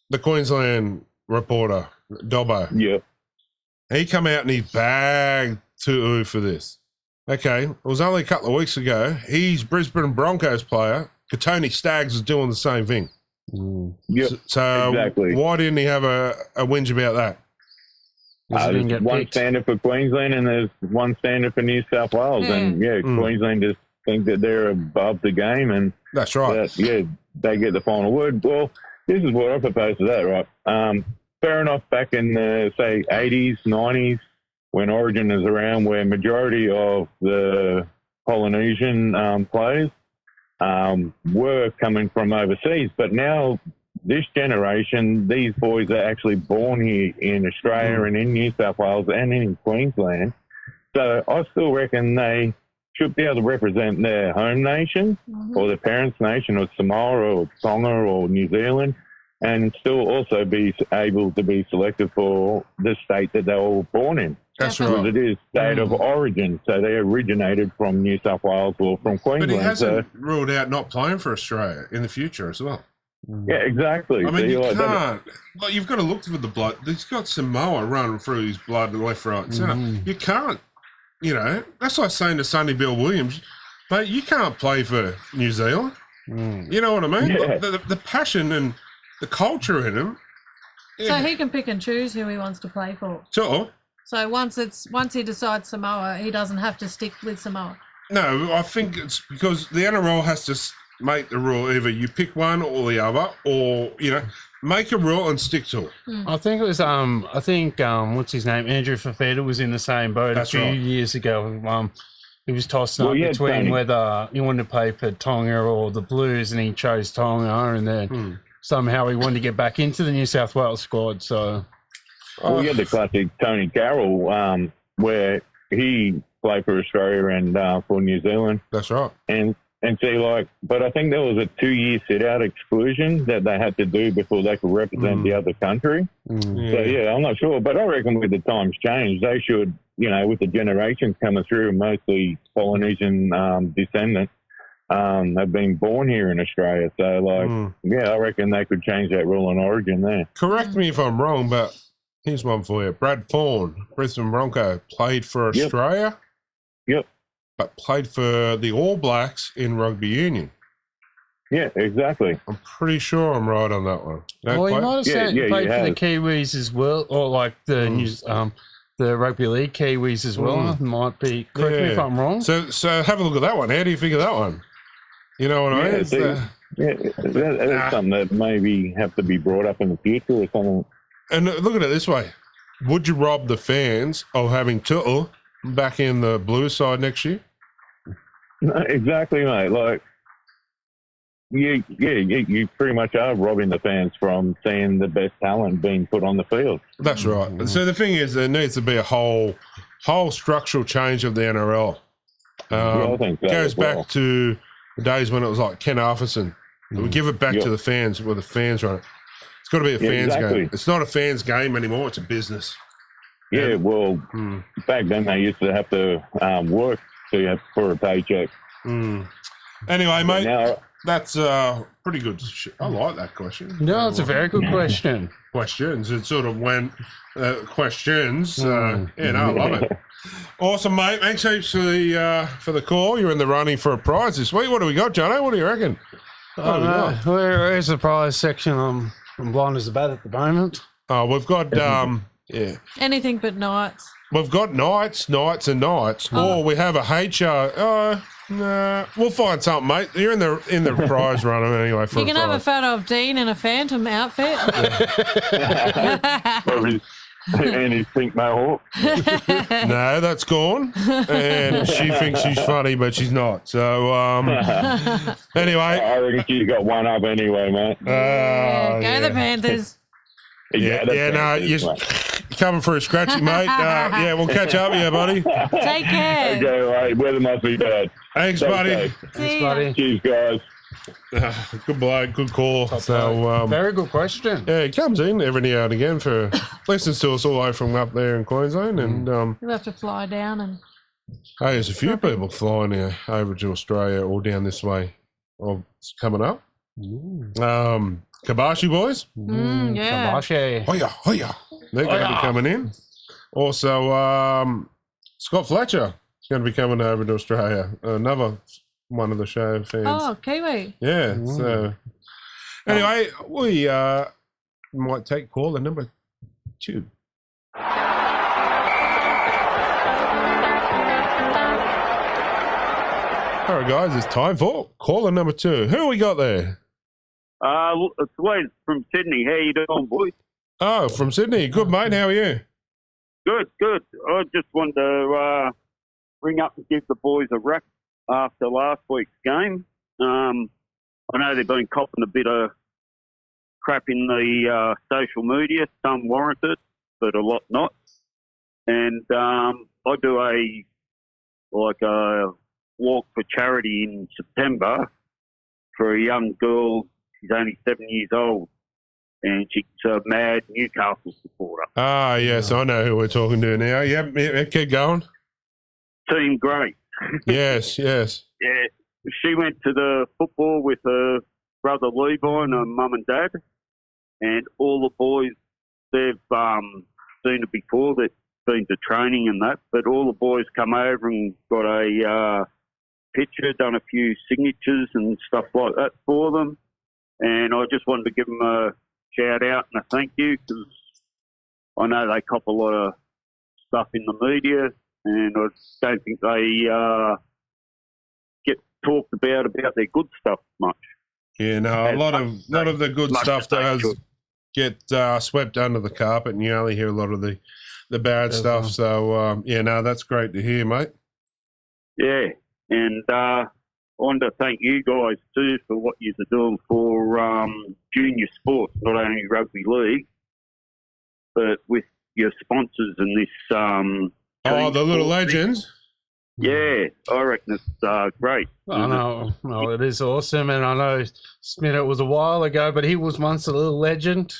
the Queensland reporter, Dobbo. Yeah. He come out and he bagged Tu'u for this. Okay, it was only a couple of weeks ago. He's Brisbane Broncos player. Katoni Staggs was doing the same thing. Yep, So exactly. why didn't he have a whinge about that? There's one standard for Queensland and there's one standard for New South Wales. And, Queensland just think that they're above the game. And that's right. They get the final word. Well, this is what I propose to that, right? Fair enough, back in the, say, 80s, 90s, when Origin is around, where majority of the Polynesian players were coming from overseas. But now, this generation, these boys are actually born here in Australia and in New South Wales and in Queensland. So I still reckon they should be able to represent their home nation or their parents' nation, or Samoa or Tonga or New Zealand, and still also be able to be selected for the state that they were born in. That's Because right. it is state of origin, so they originated from New South Wales or from Queensland. But he hasn't ruled out not playing for Australia in the future as well. Yeah, exactly. I mean, So you like, can't. Like, you've got to look for the blood. He's got Samoa running through his blood left, right, and centre. You can't, that's like saying to Sonny Bill Williams, mate, you can't play for New Zealand. You know what I mean? Yeah. The passion and the culture in him. So he can pick and choose who he wants to play for. Sure. So once he decides Samoa, he doesn't have to stick with Samoa. No, I think it's because the NRL has to make the rule. Either you pick one or the other, or, make a rule and stick to it. I think it was, what's his name? Andrew Fafita was in the same boat a few years ago. He was tossing up between whether he wanted to play for Tonga or the Blues, and he chose Tonga, and then somehow he wanted to get back into the New South Wales squad, so... Well, we had the classic Tony Carroll, where he played for Australia and for New Zealand. That's right. And see, but I think there was a 2-year sit-out exclusion that they had to do before they could represent the other country. So, I'm not sure. But I reckon with the times change, they should, with the generations coming through, mostly Polynesian descendants, have been born here in Australia. So, I reckon they could change that rule on Origin there. Correct me if I'm wrong, but... Here's one for you. Brad Thorne, Brisbane Bronco, played for Australia. Yep. But played for the All Blacks in rugby union. Yeah, exactly. I'm pretty sure I'm right on that one. Well, he might have played for the Kiwis as well, or like the the Rugby League Kiwis as well. Might be. Correct me if I'm wrong. So have a look at that one. How do you figure that one? You know what I mean? That's something that maybe have to be brought up in the future or something. And look at it this way. Would you rob the fans of having Tu'u back in the blue side next year? No, exactly, mate. Like, you pretty much are robbing the fans from seeing the best talent being put on the field. That's right. And so the thing is, there needs to be a whole structural change of the NRL. I think so. It goes back to the days when it was like Ken Arthurson. We give it back to the fans, where the fans run it. It's got to be a fans game. It's not a fans game anymore. It's a business. Yeah, well, back then they used to have to work for a paycheck. Anyway, mate, that's pretty good. I like that question. No, it's a very good question. Questions. It sort of went questions. I love it. Awesome, mate. Thanks heaps for the call. You're in the running for a prize this week. What do we got, Jono? What do you reckon? Where's the prize section? I'm blind as a bat at the moment. Oh, we've got Anything but Knights. We've got Knights, and Knights. Or we have a HR. Nah, we'll find something, mate. You're in the prize runner anyway. For You can have a prize. photo of Dean in a Phantom outfit. And his pink mohawk. No, that's gone. And she thinks she's funny, but she's not. So, anyway. I reckon she's got one up anyway, mate. Go the Panthers. No, you're coming for a scratchy, mate. Yeah, we'll catch up with you, buddy. Take care. Okay, mate. Weather must be bad. Thanks, buddy. See Thanks, ya. buddy. Cheers, guys. Good bloke, good call. So, Very good question. yeah, he comes in every now and again for listens to us all over from up there in Queensland, and You'll have to fly down and. hey, there's a few people flying over to Australia or down this way. Well, it's coming up. Kabashi boys. Yeah. Kabashi. Hoya. They're going to be coming in. Also, Scott Fletcher is going to be coming over to Australia. Another one of the show fans. Oh, Kiwi. Yeah. So, anyway, we might take caller number 2. All right, guys, it's time for caller number 2. Who we got there? It's Wes from Sydney. How you doing, boys? Oh, from Sydney. Good, mate. How are you? Good. I just wanted to ring up and give the boys a rap after last week's game. I know they've been copping a bit of crap in the social media. Some warranted, but a lot not. And I do a walk for charity in September for a young girl. She's only 7 years old, and she's a mad Newcastle supporter. Ah, yes, I know who we're talking to now. Yep, keep going. Team Great. Yes. Yeah, she went to the football with her brother Levi and her mum and dad, and all the boys, they've seen it before. They've been to training and that, but all the boys come over and got a picture, done a few signatures and stuff like that for them. And I just wanted to give them a shout out and a thank you, because I know they cop a lot of stuff in the media, and I don't think they get talked about their good stuff much. Yeah, no, a lot of the good stuff does get swept under the carpet, and you only hear a lot of the bad stuff. So, that's great to hear, mate. Yeah, and I wanted to thank you guys too for what you're doing for junior sports, not only rugby league, but with your sponsors and this. The Little Legends. Yeah, I reckon it's great. I know. No, it is awesome. And I know Smith, it was a while ago, but he was once a little legend.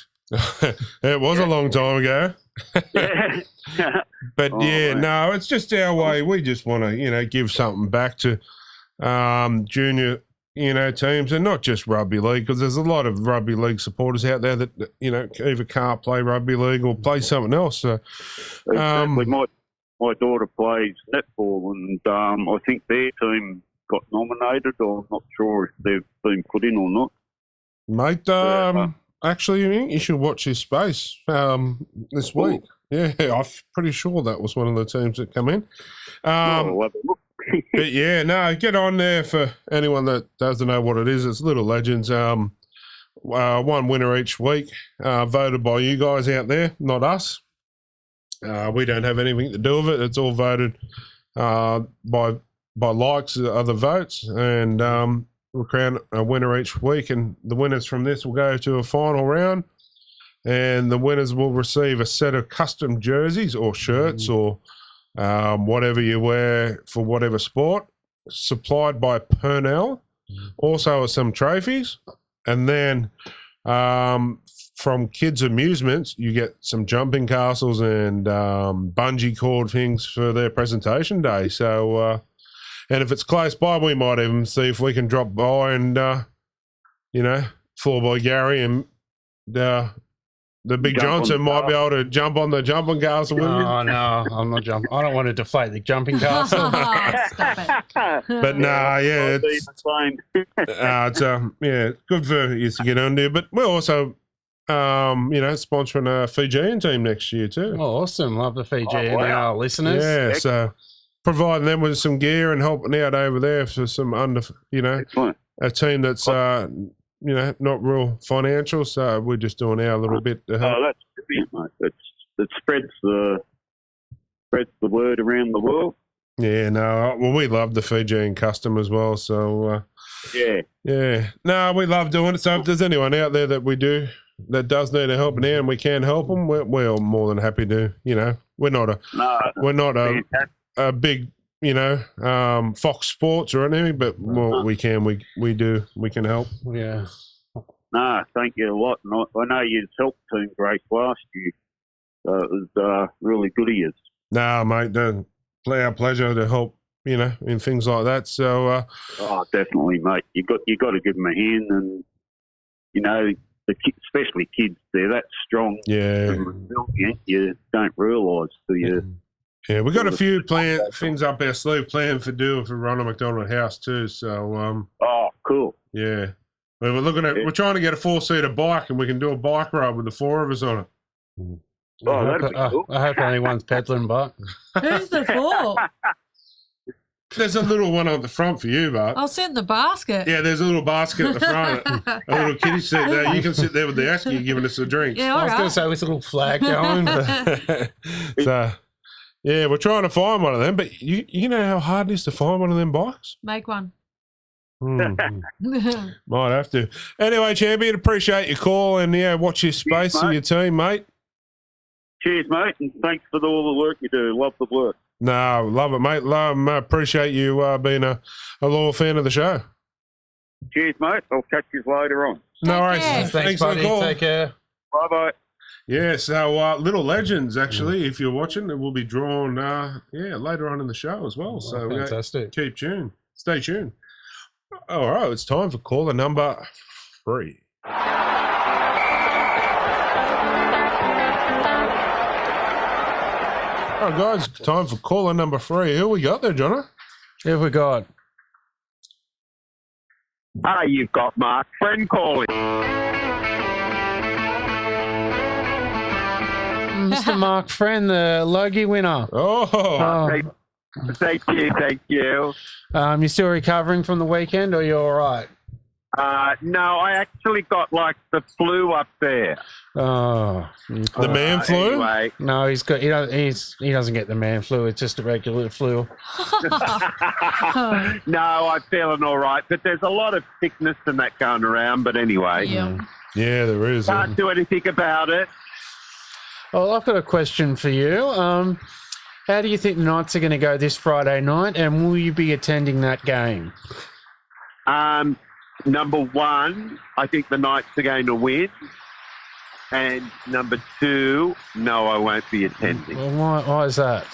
It was a long time ago. Yeah. But no, it's just our way. We just want to, give something back to junior, teams, and not just rugby league, because there's a lot of rugby league supporters out there that, either can't play rugby league or play something else. So, exactly. My daughter plays netball, and I think their team got nominated, or I'm not sure if they've been put in or not. Mate, actually, you should watch his space this week. Yeah, I'm pretty sure that was one of the teams that come in. I'll have a look. But yeah, no, get on there for anyone that doesn't know what it is. It's Little Legends. One winner each week, voted by you guys out there, not us. We don't have anything to do with it. It's all voted by likes of the votes, and we'll crown a winner each week. And the winners from this will go to a final round, and the winners will receive a set of custom jerseys or shirts or whatever you wear for whatever sport, supplied by Purnell. Also some trophies, and then from Kids Amusements, you get some jumping castles and bungee cord things for their presentation day. So, and if it's close by, we might even see if we can drop by and, floor by Gary and the Big Johnson might be able to jump on the jumping castle with you. Oh, no, I'm not jumping. I don't want to deflate the jumping castle. Stop it. But I'll be it's the same. good for you to get on there. But we're also sponsoring a Fijian team next year too. Oh, awesome. Love the Fiji and wow. our listeners. Yeah, so providing them with some gear and helping out over there for some Excellent. a team that's not real financial. So we're just doing our little bit to help. Oh, that's brilliant, mate. It spreads the word around the world. Yeah, no, well, we love the Fijian custom as well. So Yeah. No, we love doing it. So if there's anyone out there that does need a helping hand, we can help them. We're all more than happy to. We're not a big Fox Sports or anything, but we can help. Yeah. No, thank you a lot. And I know you helped Team Grace last year. So it was really good of you. No, mate, our pleasure to help, in things like that. So, definitely, mate. You got to give them a hand, and especially kids, they're that strong. Yeah, and resilient, you don't realise till you. Yeah, we got a few things up our sleeve planned for Ronald McDonald House too. So, cool. Yeah, we're trying to get a 4-seater bike, and we can do a bike ride with the 4 of us on it. That'd be cool. I hope only one's peddling, but Who's the 4? There's a little one on the front for you, Bart. I'll sit in the basket. Yeah, there's a little basket at the front, a little kiddie seat there. You can sit there with the Asky giving us the drinks. Yeah, I was going to say with a little flag going. So, yeah, we're trying to find one of them, but you know how hard it is to find one of them bikes? Make one. Might have to. Anyway, champion, appreciate your call and watch your space and your team, mate. Cheers, mate, and thanks for all the work you do. Love the work. No, love it, mate. Appreciate you being a loyal fan of the show. Cheers, mate. I'll catch you later on. No worries. Thanks, for the buddy. call. Take care. Bye-bye. Yeah, so Little Legends, actually, if you're watching, it will be drawn later on in the show as well. So fantastic. Keep tuned. Stay tuned. All right, it's time for caller number 3. All right, guys, time for caller number 3. Who we got there, Jono? Who have we got? You've got Mark Friend calling. Mr. Mark Friend, the Logie winner. Thank you. You still recovering from the weekend, or you all right? No, I actually got the flu up there. Oh, the man flu? Anyway. No, he doesn't get the man flu. It's just a regular flu. No, I'm feeling all right, but there's a lot of sickness and that going around. But anyway, yeah, there is. Can't do anything about it. Well, I've got a question for you. How do you think the Knights are going to go this Friday night, and will you be attending that game? Number 1, I think the Knights are going to win. And number 2, no, I won't be attending. Well, why is that?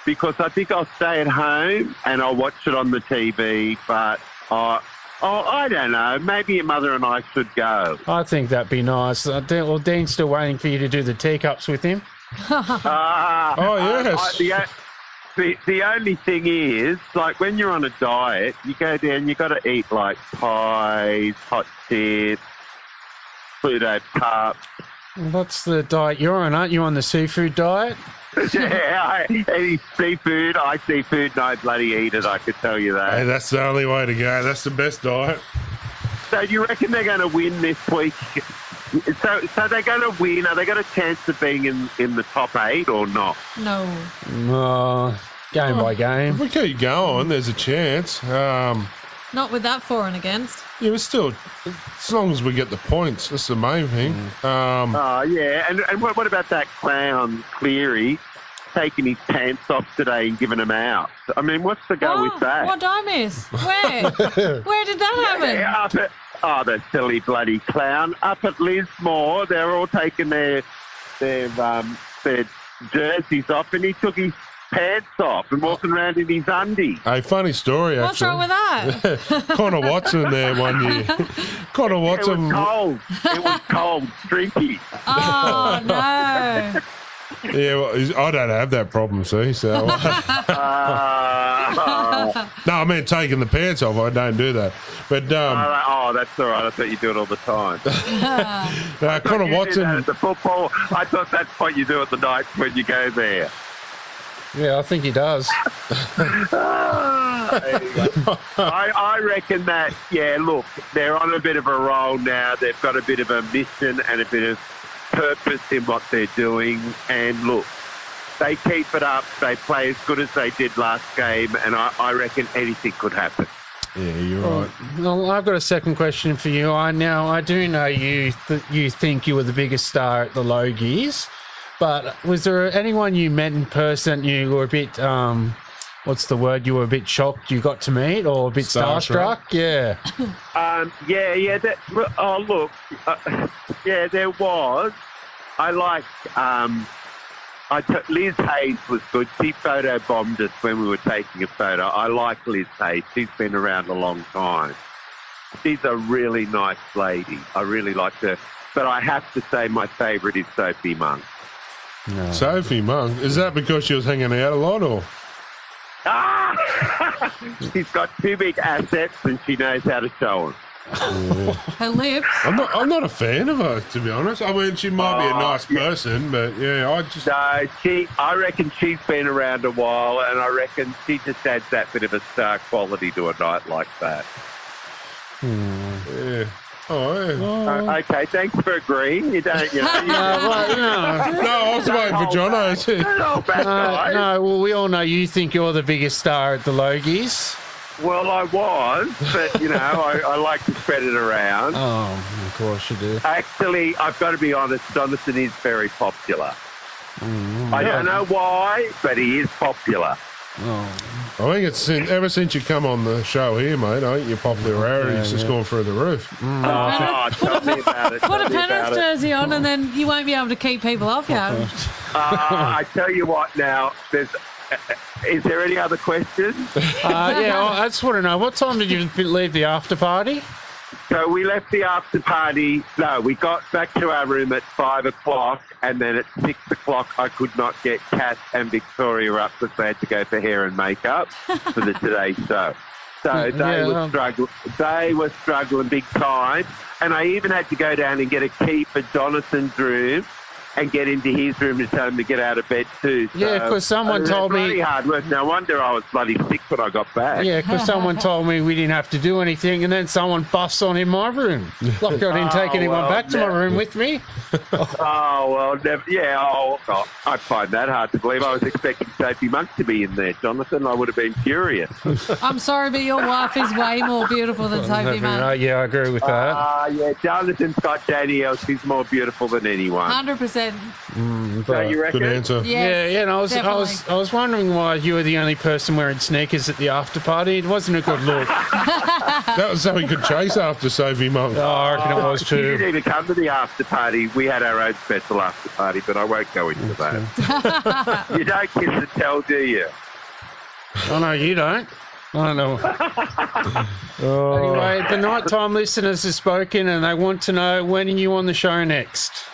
Because I think I'll stay at home and I'll watch it on the TV, but I don't know. Maybe your mother and I should go. I think that'd be nice. Well, Dean's still waiting for you to do the teacups with him. Yes. The only thing is, when you're on a diet, you go down, you got to eat pies, hot chips, Pluto pups. Well, that's the diet you're on, aren't you? On the seafood diet? Yeah, any seafood, I seafood, and I bloody eat it, I could tell you that. Hey, that's the only way to go. That's the best diet. So do you reckon they're going to win this week? So they're going to win. Are they got a chance of being in the top 8 or not? No. Game by game. If we keep going, there's a chance. Not with that for and against. Yeah, but still, as long as we get the points, that's the main thing. Yeah. And what about that clown, Cleary, taking his pants off today and giving them out? I mean, what's the go with that? What did I miss? Where? Where did that happen? The silly bloody clown. Up at Lismore, they're all taking their jerseys off, and he took his pants off and walking around in his undies. A funny story, actually. What's wrong with that? Connor Watson there one year. Connor Watson. It was cold, streaky. Oh, no. Yeah, well, I don't have that problem, see, so. No, I mean taking the pants off, I don't do that. But that's all right. I thought you do it all the time. Connor Watson. At the football, I thought that's what you do at the Knights when you go there. Yeah, I think he does. I reckon that, yeah, look, they're on a bit of a roll now. They've got a bit of a mission and a bit of purpose in what they're doing. And look, they keep it up. They play as good as they did last game, and I reckon anything could happen. Yeah, you're right. Well, I've got a second question for you. I do know you think you were the biggest star at the Logies, but was there anyone you met in person you were a bit, what's the word, you were a bit shocked you got to meet, or a bit starstruck? Yeah. Yeah. Yeah, there was. I like, Liz Hayes was good. She photo bombed us when we were taking a photo. I like Liz Hayes. She's been around a long time. She's a really nice lady. I really like her. But I have to say my favourite is Sophie Monk. No. Sophie Monk? Is that because she was hanging out a lot, or? She's got two big assets and she knows how to show them. Yeah. Her lips. I'm not a fan of her, to be honest. I mean, she might be a nice person, but yeah, I reckon she's been around a while, and I reckon she just adds that bit of a star quality to a night like that. Yeah. Oh, yeah. Okay, thanks for agreeing. You don't, No, I was waiting for Jono. Well, we all know you think you're the biggest star at the Logies. Well, I was, but, I like to spread it around. Oh, of course you do. Actually, I've got to be honest, Jonathan is very popular. I don't know why, but he is popular. I think it's ever since you come on the show here, mate, I think your popularity's just gone through the roof. Tell me about it. Put a Penrith jersey on and then you won't be able to keep people off you. I tell you what now, is there any other questions? I just want to know, what time did you leave the after party? So we left the after party. No, we got back to our room at 5 o'clock, and then at 6 o'clock I could not get Kat and Victoria up because they had to go for hair and makeup for the Today Show. So they were struggling big time, and I even had to go down and get a key for Jonathan's room and get into his room to tell him to get out of bed too. So, yeah, because someone told me... Bloody hard work. No wonder I was bloody sick when I got back. Yeah, because someone told me we didn't have to do anything, and then someone busts on in my room. Like I didn't take anyone back to my room with me. I find that hard to believe. I was expecting Sophie Monk to be in there, Jonathan. I would have been furious. I'm sorry, but your wife is way more beautiful than Sophie Monk. Yeah, I agree with that. Jonathan's got Danielle. She's more beautiful than anyone. 100%. So you reckon? Good answer. Yes, and I was wondering why you were the only person wearing sneakers at the after party. It wasn't a good look. That was so he could chase after Sophie Monk. Oh, I reckon it was too. You didn't even come to the after party. We had our own special after party, but I won't go into that. You don't kiss and tell, do you? Oh, no, you don't. I don't know. Anyway, the nighttime listeners have spoken and they want to know, when are you on the show next?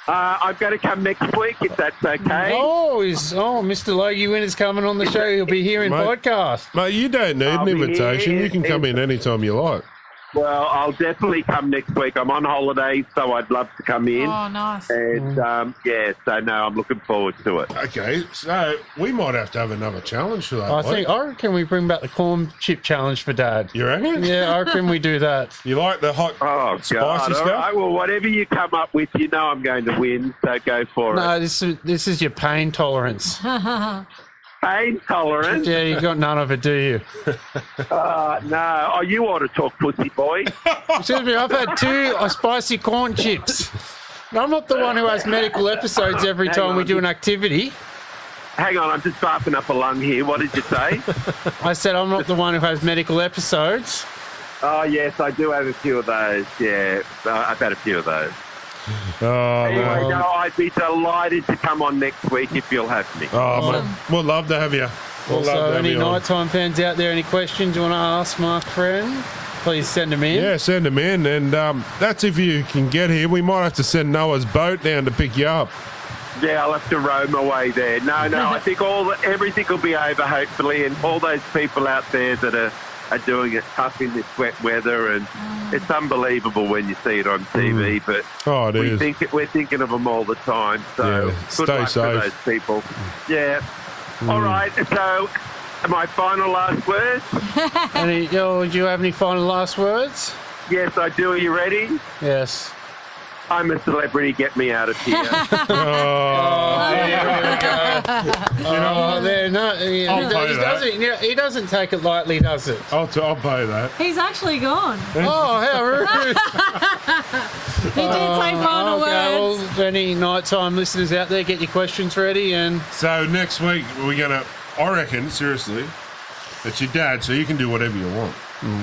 I'm going to come next week, if that's okay. Mr. Logie Winner's coming on the show. He'll be here in podcast. Mate, you don't need an invitation. You can come in anytime you like. Well, I'll definitely come next week. I'm on holiday, so I'd love to come in. Oh, nice. And, I'm looking forward to it. Okay, so we might have to have another challenge for that. I reckon we bring back the corn chip challenge for Dad. You reckon? Yeah, I reckon we do that. You like the hot, spicy stuff? All right, well, whatever you come up with, I'm going to win, so go for it. No, this is your pain tolerance. Pain tolerance? Yeah, you got none of it, do you? No. Oh, you ought to talk, pussy boy. Excuse me, I've had 2 spicy corn chips. I'm not the one who has medical episodes every time we do an activity. Hang on, I'm just barfing up a lung here. What did you say? I said I'm not the one who has medical episodes. Oh, yes, I do have a few of those. Yeah, I've had a few of those. Anyway, I'd be delighted to come on next week if you'll have me. Mate, we'll love to have you. Any nighttime fans out there, any questions you want to ask my friend? Please send them in. Yeah, send them in. And that's if you can get here. We might have to send Noah's boat down to pick you up. Yeah, I'll have to row my way there. No, I think everything will be over, hopefully, and all those people out there that are doing it tough in this wet weather, and it's unbelievable when you see it on TV. But we're thinking of them all the time. So yeah, good luck safe. to those people. Yeah. All right, so my final last words? Do you have any final last words? Yes, I do. Are you ready? Yes. I'm a celebrity. Get me out of here. He doesn't take it lightly, does it? I'll pay that. He's actually gone. Oh, how rude. He did say final words. Well, any nighttime listeners out there, get your questions ready. And So next week we're gonna. I reckon seriously, it's your dad, so you can do whatever you want.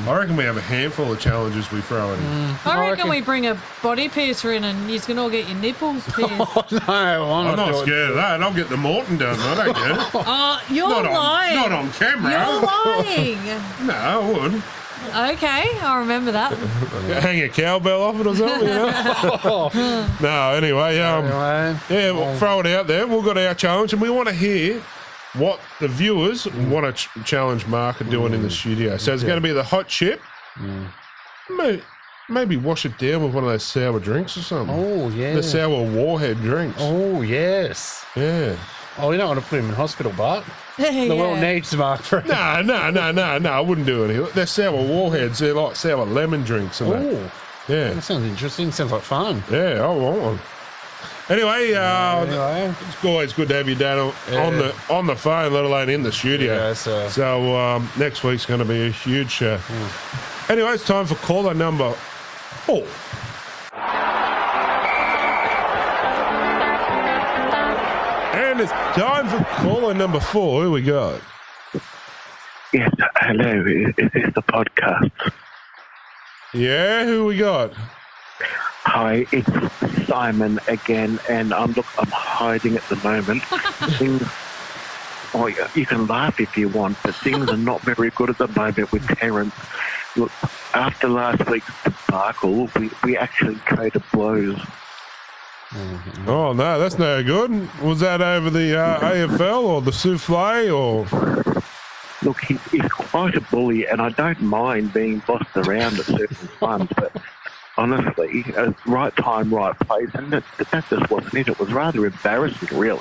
I reckon we have a handful of challenges we throw in. I reckon we bring a body piercer in and you can all get your nipples pierced. I'm not scared of that. I'll get the Morton done. I don't care. Oh, you're not lying. On, not on camera. You're lying. No, I wouldn't. Okay, I'll remember that. Hang a cowbell off it or something, you know? No, anyway, we'll throw it out there. We've got our challenge and we want to hear what the viewers want to challenge Mark are doing in the studio. So it's going to be the hot chip. Maybe wash it down with one of those sour drinks or something. Oh, yeah. The sour warhead drinks. Oh, yes. Yeah. Oh, you don't want to put him in hospital, Bart. The Yeah. world needs Mark for it. No, I wouldn't do any. They're sour warheads. They're like sour lemon drinks and that. Oh, Yeah. that sounds interesting. Sounds like fun. Yeah, I want one. Anyway, it's always good to have your dad on the phone, let alone in the studio. Yeah, so next week's going to be a huge show. Anyway, it's time for caller number 4. And it's time for caller number 4. Who we got? Yes, hello. Is this the podcast? Yeah, who we got? Hi, it's Simon again, and I'm hiding at the moment. Things, you can laugh if you want, but things are not very good at the moment with Terence. Look, after last week's debacle, we actually traded blows. Oh, no, that's no good. Was that over the AFL or the souffle or... Look, he's quite a bully, and I don't mind being bossed around at certain times, but honestly, right time, right place, and that just wasn't it. It was rather embarrassing, really.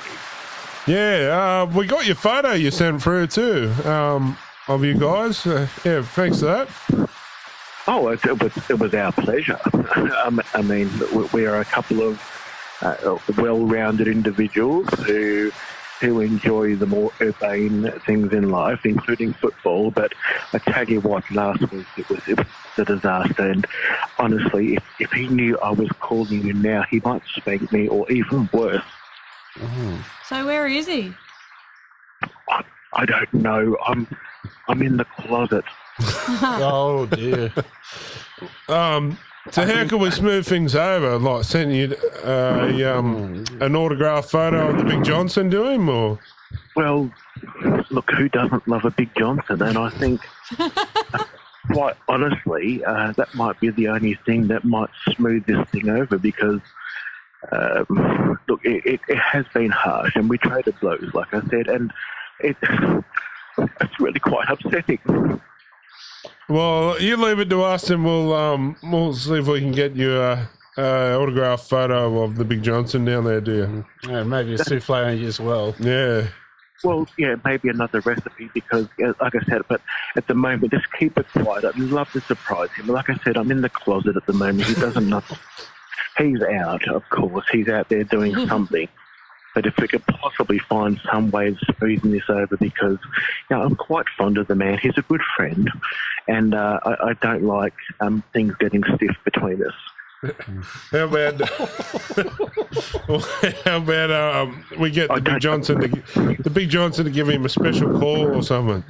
Yeah, we got your photo you sent through too, of you guys. Yeah, thanks for that. Oh, it was our pleasure. I mean, we are a couple of well-rounded individuals who enjoy the more urbane things in life, including football. But I tell you what, last week it was a disaster. And honestly, if he knew I was calling you now, he might spank me, or even worse. So where is he? I don't know. I'm in the closet. Oh, dear. So how can we smooth things over? Like send you an autographed photo of the Big Johnson to him, or? Well, look, who doesn't love a Big Johnson? And I think, quite honestly, that might be the only thing that might smooth this thing over, because, look, it has been harsh, and we traded blows, like I said, and it's really quite upsetting. Well, you leave it to us, and we'll see if we can get you a autographed photo of the Big Johnson down there, dear. Yeah, maybe a souffle as well. Yeah. Well, yeah, maybe another recipe, because, like I said, but at the moment, just keep it quiet. I'd love to surprise him. Like I said, I'm in the closet at the moment. He doesn't know. He's out, of course. He's out there doing something. But if we could possibly find some way of smoothing this over, because I'm quite fond of the man. He's a good friend, and I don't like things getting stiff between us. How about we get the Big Johnson to give him a special call or something?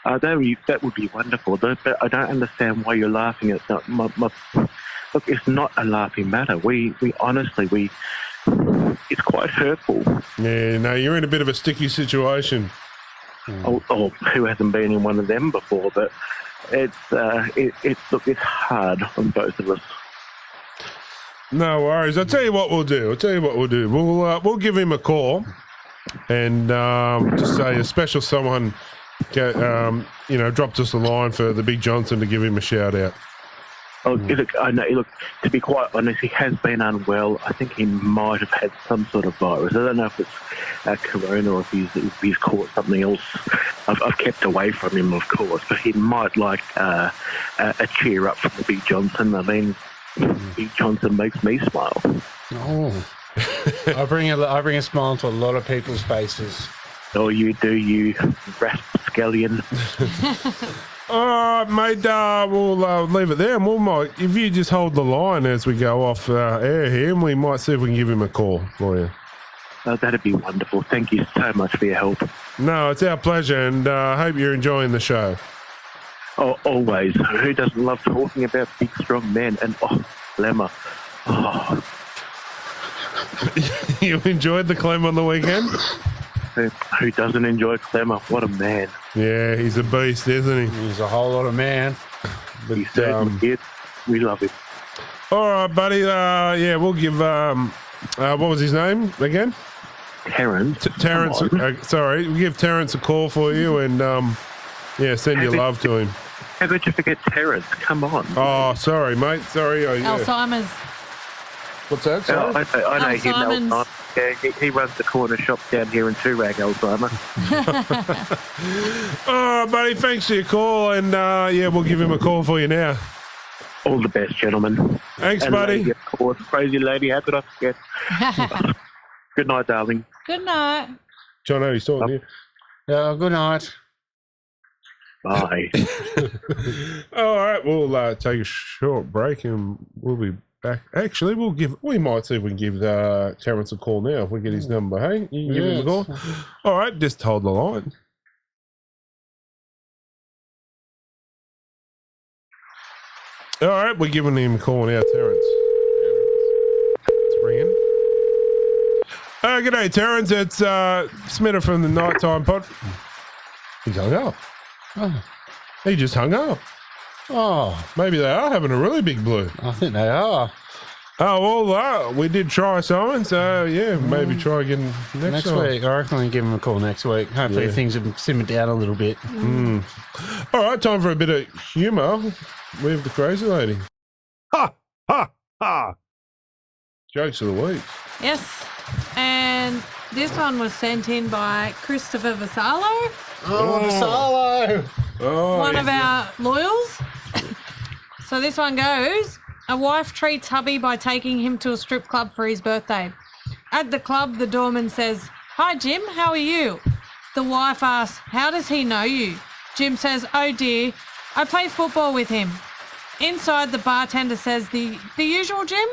That would be wonderful. But I don't understand why you're laughing at that. Look, it's not a laughing matter. We honestly, it's quite hurtful. Yeah, no, you're in a bit of a sticky situation. Oh, who hasn't been in one of them before? But it's hard on both of us. No worries. I'll tell you what we'll do. We'll give him a call and just say a special someone, dropped us a line for the Big Johnson to give him a shout out. Oh, look, I know. Look, to be quite honest, he has been unwell. I think he might have had some sort of virus. I don't know if it's corona or if he's caught something else. I've kept away from him, of course, but he might like a cheer up from the Big Johnson. I mean, Big Johnson makes me smile. Oh, I bring a smile to a lot of people's faces. Oh, you do, you rapscallion. All right, mate. We'll leave it there, and we'll might if you just hold the line as we go off air here, and we might see if we can give him a call for you. Oh, that'd be wonderful. Thank you so much for your help. No, it's our pleasure, and I hope you're enjoying the show. Oh, always. Who doesn't love talking about big, strong men? And Lemma. Oh, You enjoyed the Clem on the weekend? who doesn't enjoy Clemmer? What a man. Yeah, he's a beast, isn't he? He's a whole lot of man. But, He certainly is. We love him. all right, buddy. Yeah, we'll give. What was his name again? Terrence. Terrence. Sorry, we'll give Terrence a call for you, and yeah, send your love to him. How could you forget Terrence? Come on. Oh, sorry, mate. Sorry. Oh, yeah. Alzheimer's. What's that? Sorry? I know him. Simon's. Alzheimer's. Yeah, he runs the corner shop down here in Toorak, Alzheimer. Oh, buddy, thanks for your call, and yeah, we'll give him a call for you now. All the best, gentlemen. Thanks, And buddy. lady, of course, crazy lady. How could I forget? Good night, darling. Good night. Jono, he's talking to you. Yeah, good night. Bye. All right, we'll take a short break, and we'll be back. Actually, we might see if we can give Terrence a call now if we get his number. Hey, you can give him a call. All right, just hold the line. All right, we're giving him a call now, Terrence. It's ringing. G'day, Terrence. It's Smita from the KnightTime pod. He's hung up. Oh. He just hung up. Oh, Maybe they are having a really big blue. I think they are. Oh, well, we did try, Simon, so yeah, maybe try again next time. Week. I reckon we give him a call next week. Hopefully things have simmered down a little bit. All right, time for a bit of humour with the crazy lady. Ha! Ha! Ha! Jokes of the week. Yes. And this one was sent in by Christopher Vassallo, Solo! Oh, one of our loyals. So this one goes, a wife treats hubby by taking him to a strip club for his birthday. At the club, the doorman says, "Hi, Jim, how are you?" The wife asks, "How does he know you?" Jim says, "Oh dear, I play football with him." Inside, the bartender says, the usual Jim?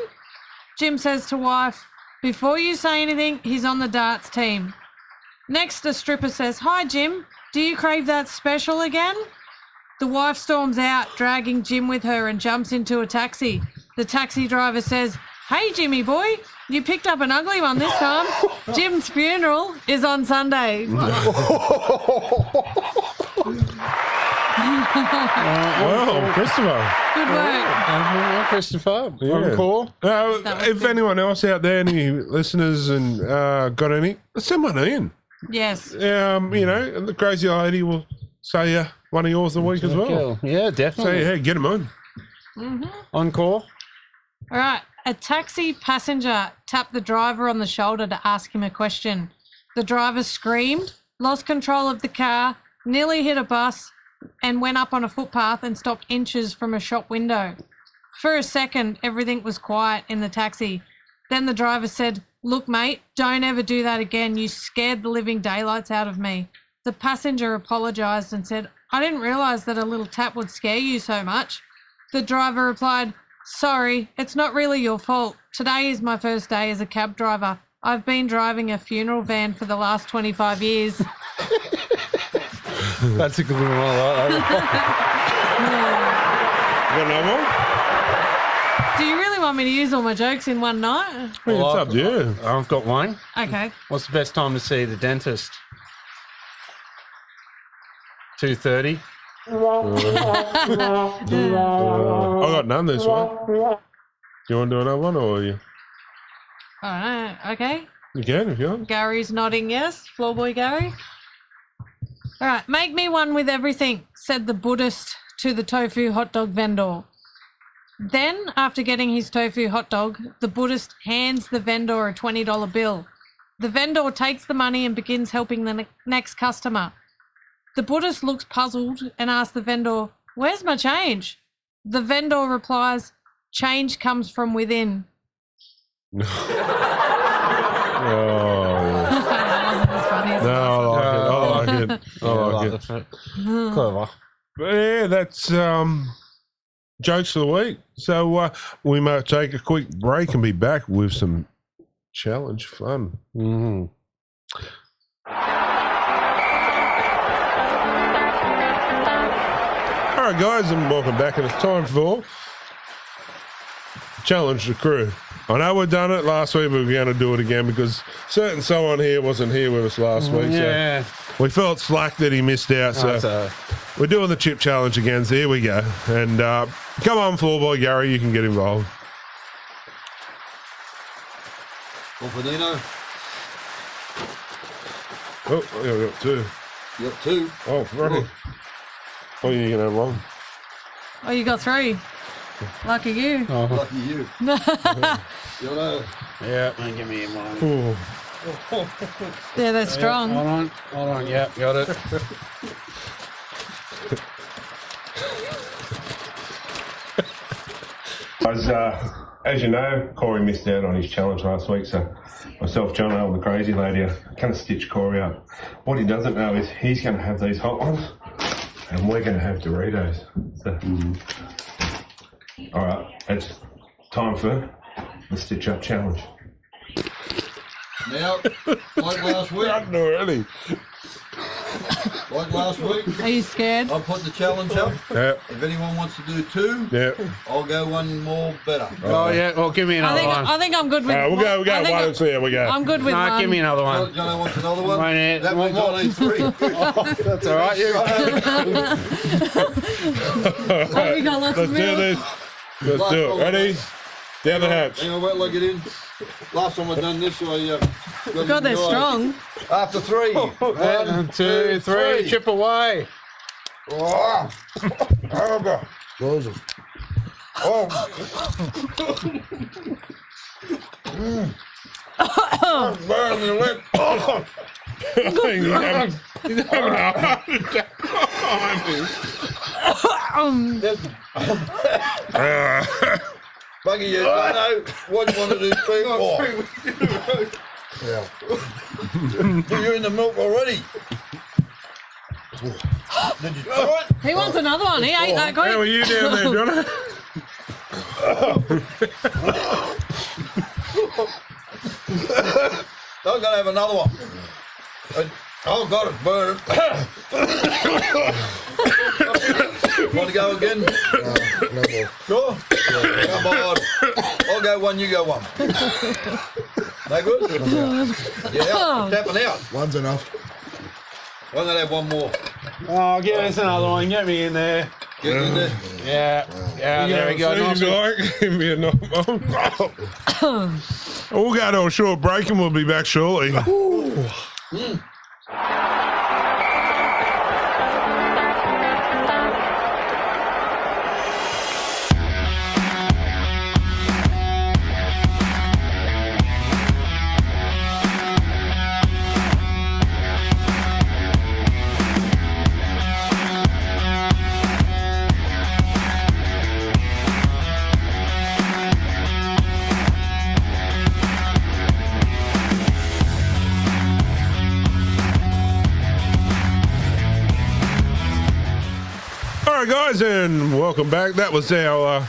Jim says to wife, "Before you say anything, he's on the darts team." Next, a stripper says, "Hi, Jim, do you crave that special again?" The wife storms out, dragging Jim with her, and jumps into a taxi. The taxi driver says, "Hey, Jimmy boy, you picked up an ugly one this time. Jim's funeral is on Sunday." Well, Christopher. Good work. Christopher, Yeah. cool. If good. anyone else out there, any listeners, and got any, send one in. Yes. You know, and the crazy lady will say one of yours a week as well. Cool. Yeah, So definitely. yeah, get them on. On call. All right. A taxi passenger tapped the driver on the shoulder to ask him a question. The driver screamed, lost control of the car, nearly hit a bus, and went up on a footpath and stopped inches from a shop window. For a second, everything was quiet in the taxi. Then the driver said, "Look, mate, don't ever do that again. You scared the living daylights out of me." The passenger apologised and said, "I didn't realise that a little tap would scare you so much." The driver replied, "Sorry, it's not really your fault. Today is my first day as a cab driver. I've been driving a funeral van for the last 25 years. That's a good one. I like that. You got another one? Do you really want me to use all my jokes in one night? It's up to you. I've got one. Okay. What's the best time to see the dentist? 2:30. I got none this one. You want to do another one, or you? All right. Okay. You can if you want. Gary's nodding yes. Floorboy Gary. All right. Make me one with everything, said the Buddhist to the tofu hot dog vendor. Then, after getting his tofu hot dog, the Buddhist hands the vendor a $20 bill. The vendor takes the money and begins helping the next customer. The Buddhist looks puzzled and asks the vendor, "Where's my change?" The vendor replies, "Change comes from within." Oh, That wasn't as funny as no, the I like it. I like it. Clever. But yeah, that's jokes of the week. So we might take a quick break and be back with some challenge fun. Mm. All right, guys, and welcome back. And it's time for Challenge the Crew. I know we've done it last week, but we're going to do it again because certain someone here wasn't here with us last week. Yeah. So we felt slack that he missed out. So we're doing the chip challenge again. So here we go. And come on, floor boy Gary, you can get involved. Confidino. Oh, yeah, we got two. You got two. Oh, three. Oh, you can have one. Oh, you got three. Lucky you. Oh. Lucky you. Jono. Yeah, give me one. Ooh. Yeah, they're strong. Yeah, hold on. Yeah, got it. As you know, Corey missed out on his challenge last week, so myself, Jono, and the crazy lady are going to stitch Corey up. What he doesn't know is he's going to have these hot ones, and we're going to have Doritos. So, all right, it's time for the stitch up challenge. Now, like last week. Not already. Like last week. Are you scared? I'll put the challenge up. Yeah. If anyone wants to do two, Yeah. I'll go one more better. Oh, yeah. Well, give me another one. I think I'm good with. We'll go I think one. So yeah, we go. I'm good with No, one. give me another one. Jono wants another one. Right, That means I need three. That's all right. You. Oh, you got lots Let's of do milk. this. Let's do it. Ready? Down the hatch. Hang on, wait till I get in. Last time I done this, I God, they're strong. After three. 1, 2, 3. Chip away. Oh, God. Joseph. Oh. Burn me lip. He's having a heart attack. Buggy, you don't know what you want to do. Three. Yeah. You're in the milk already. Did you try it? He wants another one. He ate that How are quick. you down there, Jono? I'm going to have another one. Oh, God, it's burning. Want to go again? No more. Sure? Come on. I'll go one, you go one. No good? Yeah, out. Tapping out. One's enough. I'm going to have one more. Oh, give us another one. Get me in there. Get in there. Yeah. Yeah, there we go. Nice. Give me a normal. We'll go to a short break and we'll be back shortly. All right, guys, and welcome back. That was our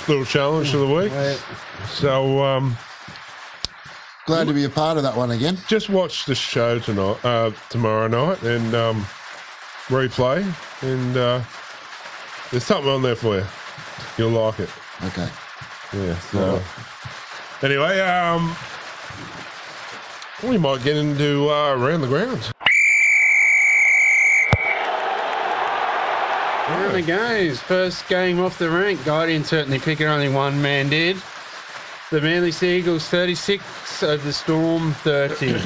little challenge of the week. So glad to be a part of that one again. Just watch the show tonight, tomorrow night, and replay. And there's something on there for you. You'll like it. Okay. Yeah. So anyway, we might get into around the grounds. Around the games. First game off the rank. I didn't certainly pick it. Only one man did. The Manly Seagulls 36 over the Storm 30.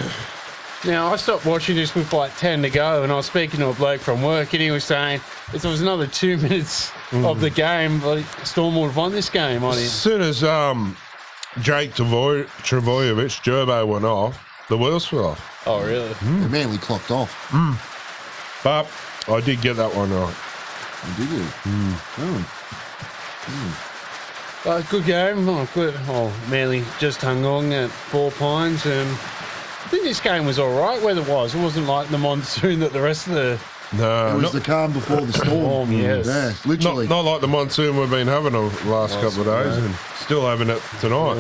Now, I stopped watching this with like 10 to go, and I was speaking to a bloke from work, and he was saying if there was another 2 minutes of the game, Storm would have won this game. As soon as Jake Travojevic, Gerbo went off, the wheels fell off. Oh, really? The Manly clocked off. But I did get that one right. Oh, did you? Good game. Oh, good. Oh, Manly just hung on at 4 points, and I think this game was all right weather-wise. It wasn't like the monsoon that the rest of the... No, It was the calm before the storm. yes. Yeah, literally. not like the monsoon we've been having the last couple of days, and still having it tonight.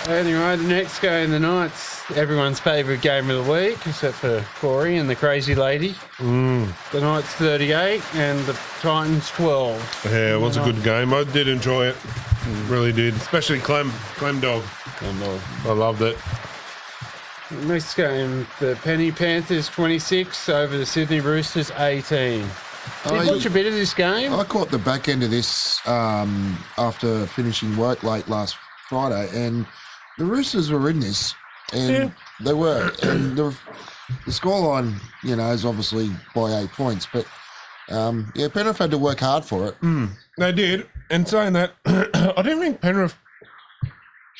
Anyway, the next game, the Knights, everyone's favourite game of the week, except for Corey and the crazy lady. The Knights 38 and the Titans 12. Yeah, it was a good game. I did enjoy it. Really did. Especially Clem Dog. I loved it. Next game, the Penny Panthers 26 over the Sydney Roosters 18. Did you watch a bit of this game? I caught the back end of this after finishing work late last Friday, and the Roosters were in this, and they were. And the scoreline, is obviously by 8 points, but Penrith had to work hard for it. They did. And saying that, I didn't think Penrith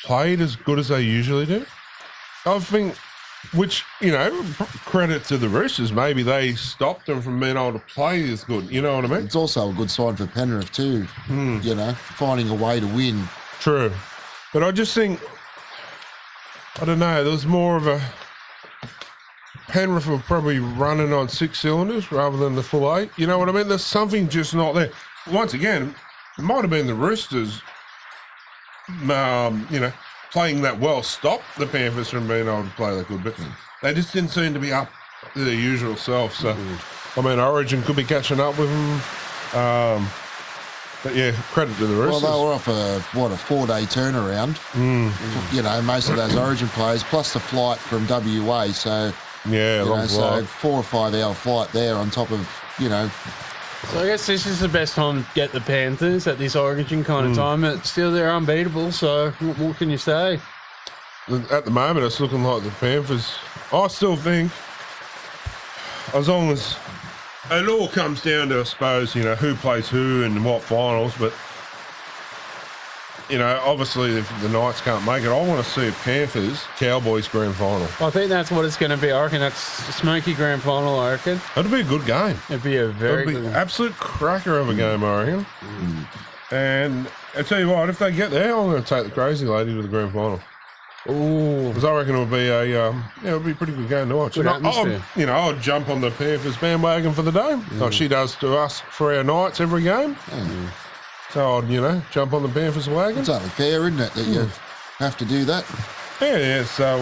played as good as they usually do. I think, which, credit to the Roosters, maybe they stopped them from being able to play as good. You know what I mean? It's also a good sign for Penrith too, finding a way to win. True. But I just think, I don't know, there was more of a... Penrith were probably running on 6 cylinders rather than the full 8. You know what I mean? There's something just not there. Once again, it might have been the Roosters, playing that well stopped the Panthers from being able to play that good, but they just didn't seem to be up to their usual self. So, I mean, Origin could be catching up with them. But yeah, credit to the Roosters. Well, they were off a 4-day turnaround. Most of those Origin players, plus the flight from WA. So, long so flight. 4 or 5 hour flight there on top of, So I guess this is the best time to get the Panthers at this Origin kind of time. It's still, they're unbeatable, so what can you say? At the moment, it's looking like the Panthers. I still think, as long as it all comes down to, I suppose, who plays who and what finals, but, obviously if the Knights can't make it, I want to see a Panthers-Cowboys grand final. I think that's what it's going to be. I reckon that's a smoky grand final, I reckon. That'd be a good game. It'd be a very good game. Absolute cracker of a game, I reckon. And I tell you what, if they get there, I'm going to take the crazy lady to the grand final. Ooh. Because I reckon it'll be it'll be a pretty good game to watch. Good atmosphere. I'll jump on the Panthers bandwagon for the day, like she does to us for our Knights every game. So I'd, jump on the Panthers wagon. it's only fair, isn't it, that you have to do that? Yeah. So,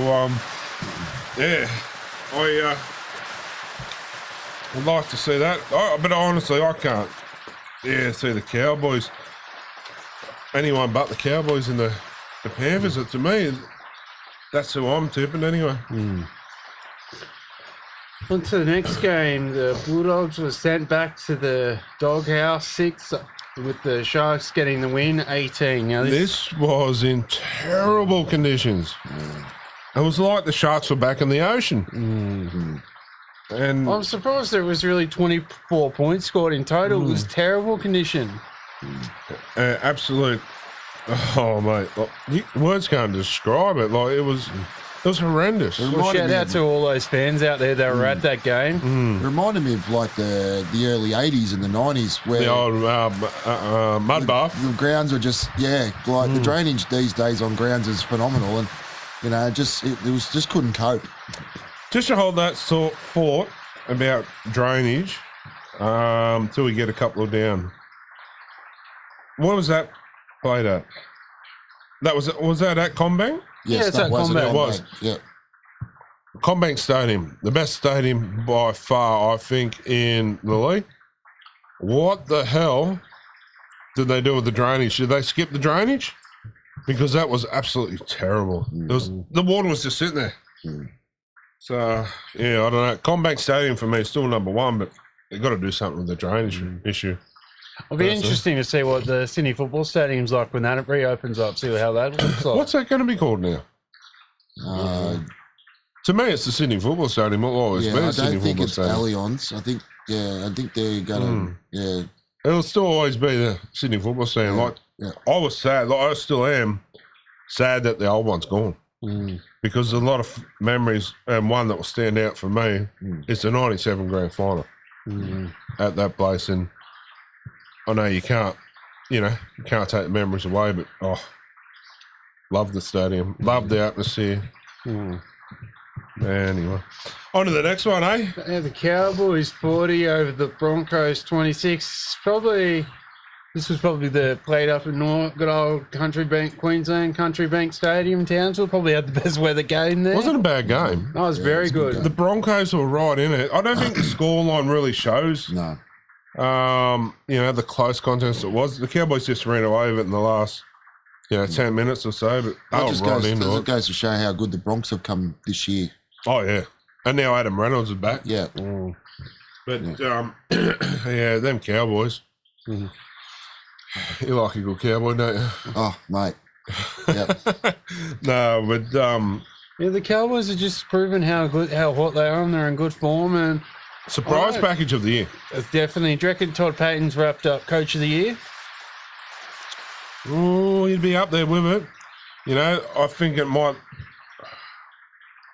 I'd like to see that. But honestly, I can't. See the Cowboys. Anyone but the Cowboys and the Panthers. To me, that's who I'm tipping anyway. On to the next game. The Bulldogs were sent back to the doghouse 6 with the Sharks getting the win 18. Now This was in terrible conditions. It was like the Sharks were back in the ocean. And I'm surprised there was really 24 points scored in total. It was terrible condition. absolute. Oh mate, words can't describe it. Like it was horrendous. Well, shout out to all those fans out there that were at that game. It reminded me of like the early 80s and the 90s where The old mud bath. the grounds are just, like the drainage these days on grounds is phenomenal. And, it just couldn't cope. Just to hold that thought about drainage till we get a couple of down. What was that played at? Was that at Combank? Yes, it's that at was Combank. it. It was. Yeah. Combank Stadium, the best stadium by far, I think, in the league. What the hell did they do with the drainage? Did they skip the drainage? Because that was absolutely terrible. The water was just sitting there. So, I don't know. Combank Stadium for me is still number one, but they've got to do something with the drainage issue. It'll be interesting to see what the Sydney Football Stadium's like when that reopens up, see how that looks like. What's that going to be called now? To me, it's the Sydney Football Stadium. It'll always be I the don't Sydney think Football it's Stadium. Allianz. I think they're going to, It'll still always be the Sydney Football Stadium. I was sad. I still am sad that the old one's gone. Because a lot of memories, and one that will stand out for me is the 97 grand final at that place. And I know you can't take the memories away, but love the stadium, love the atmosphere. Anyway, on to the next one, eh? Yeah, the Cowboys 40 over the Broncos 26. This was probably the played up in good old Queensland Country Bank Stadium, Townsville. Probably had the best weather game there. Wasn't a bad game. No, it was very good. The Broncos were right in it. I don't think the scoreline really shows. No. The close contest it was. The Cowboys just ran away with it in the last, 10 minutes or so. But It goes to show how good the Bronx have come this year. Oh, yeah. And now Adam Reynolds is back. Yeah. But, them Cowboys. You like a good Cowboy, don't you? Oh, mate. Yep. No, but... the Cowboys are just proving how hot they are, and they're in good form. And surprise package of the year. It's definitely. Do you reckon Todd Payton's wrapped up Coach of the Year? Oh, he'd be up there with it. I think it might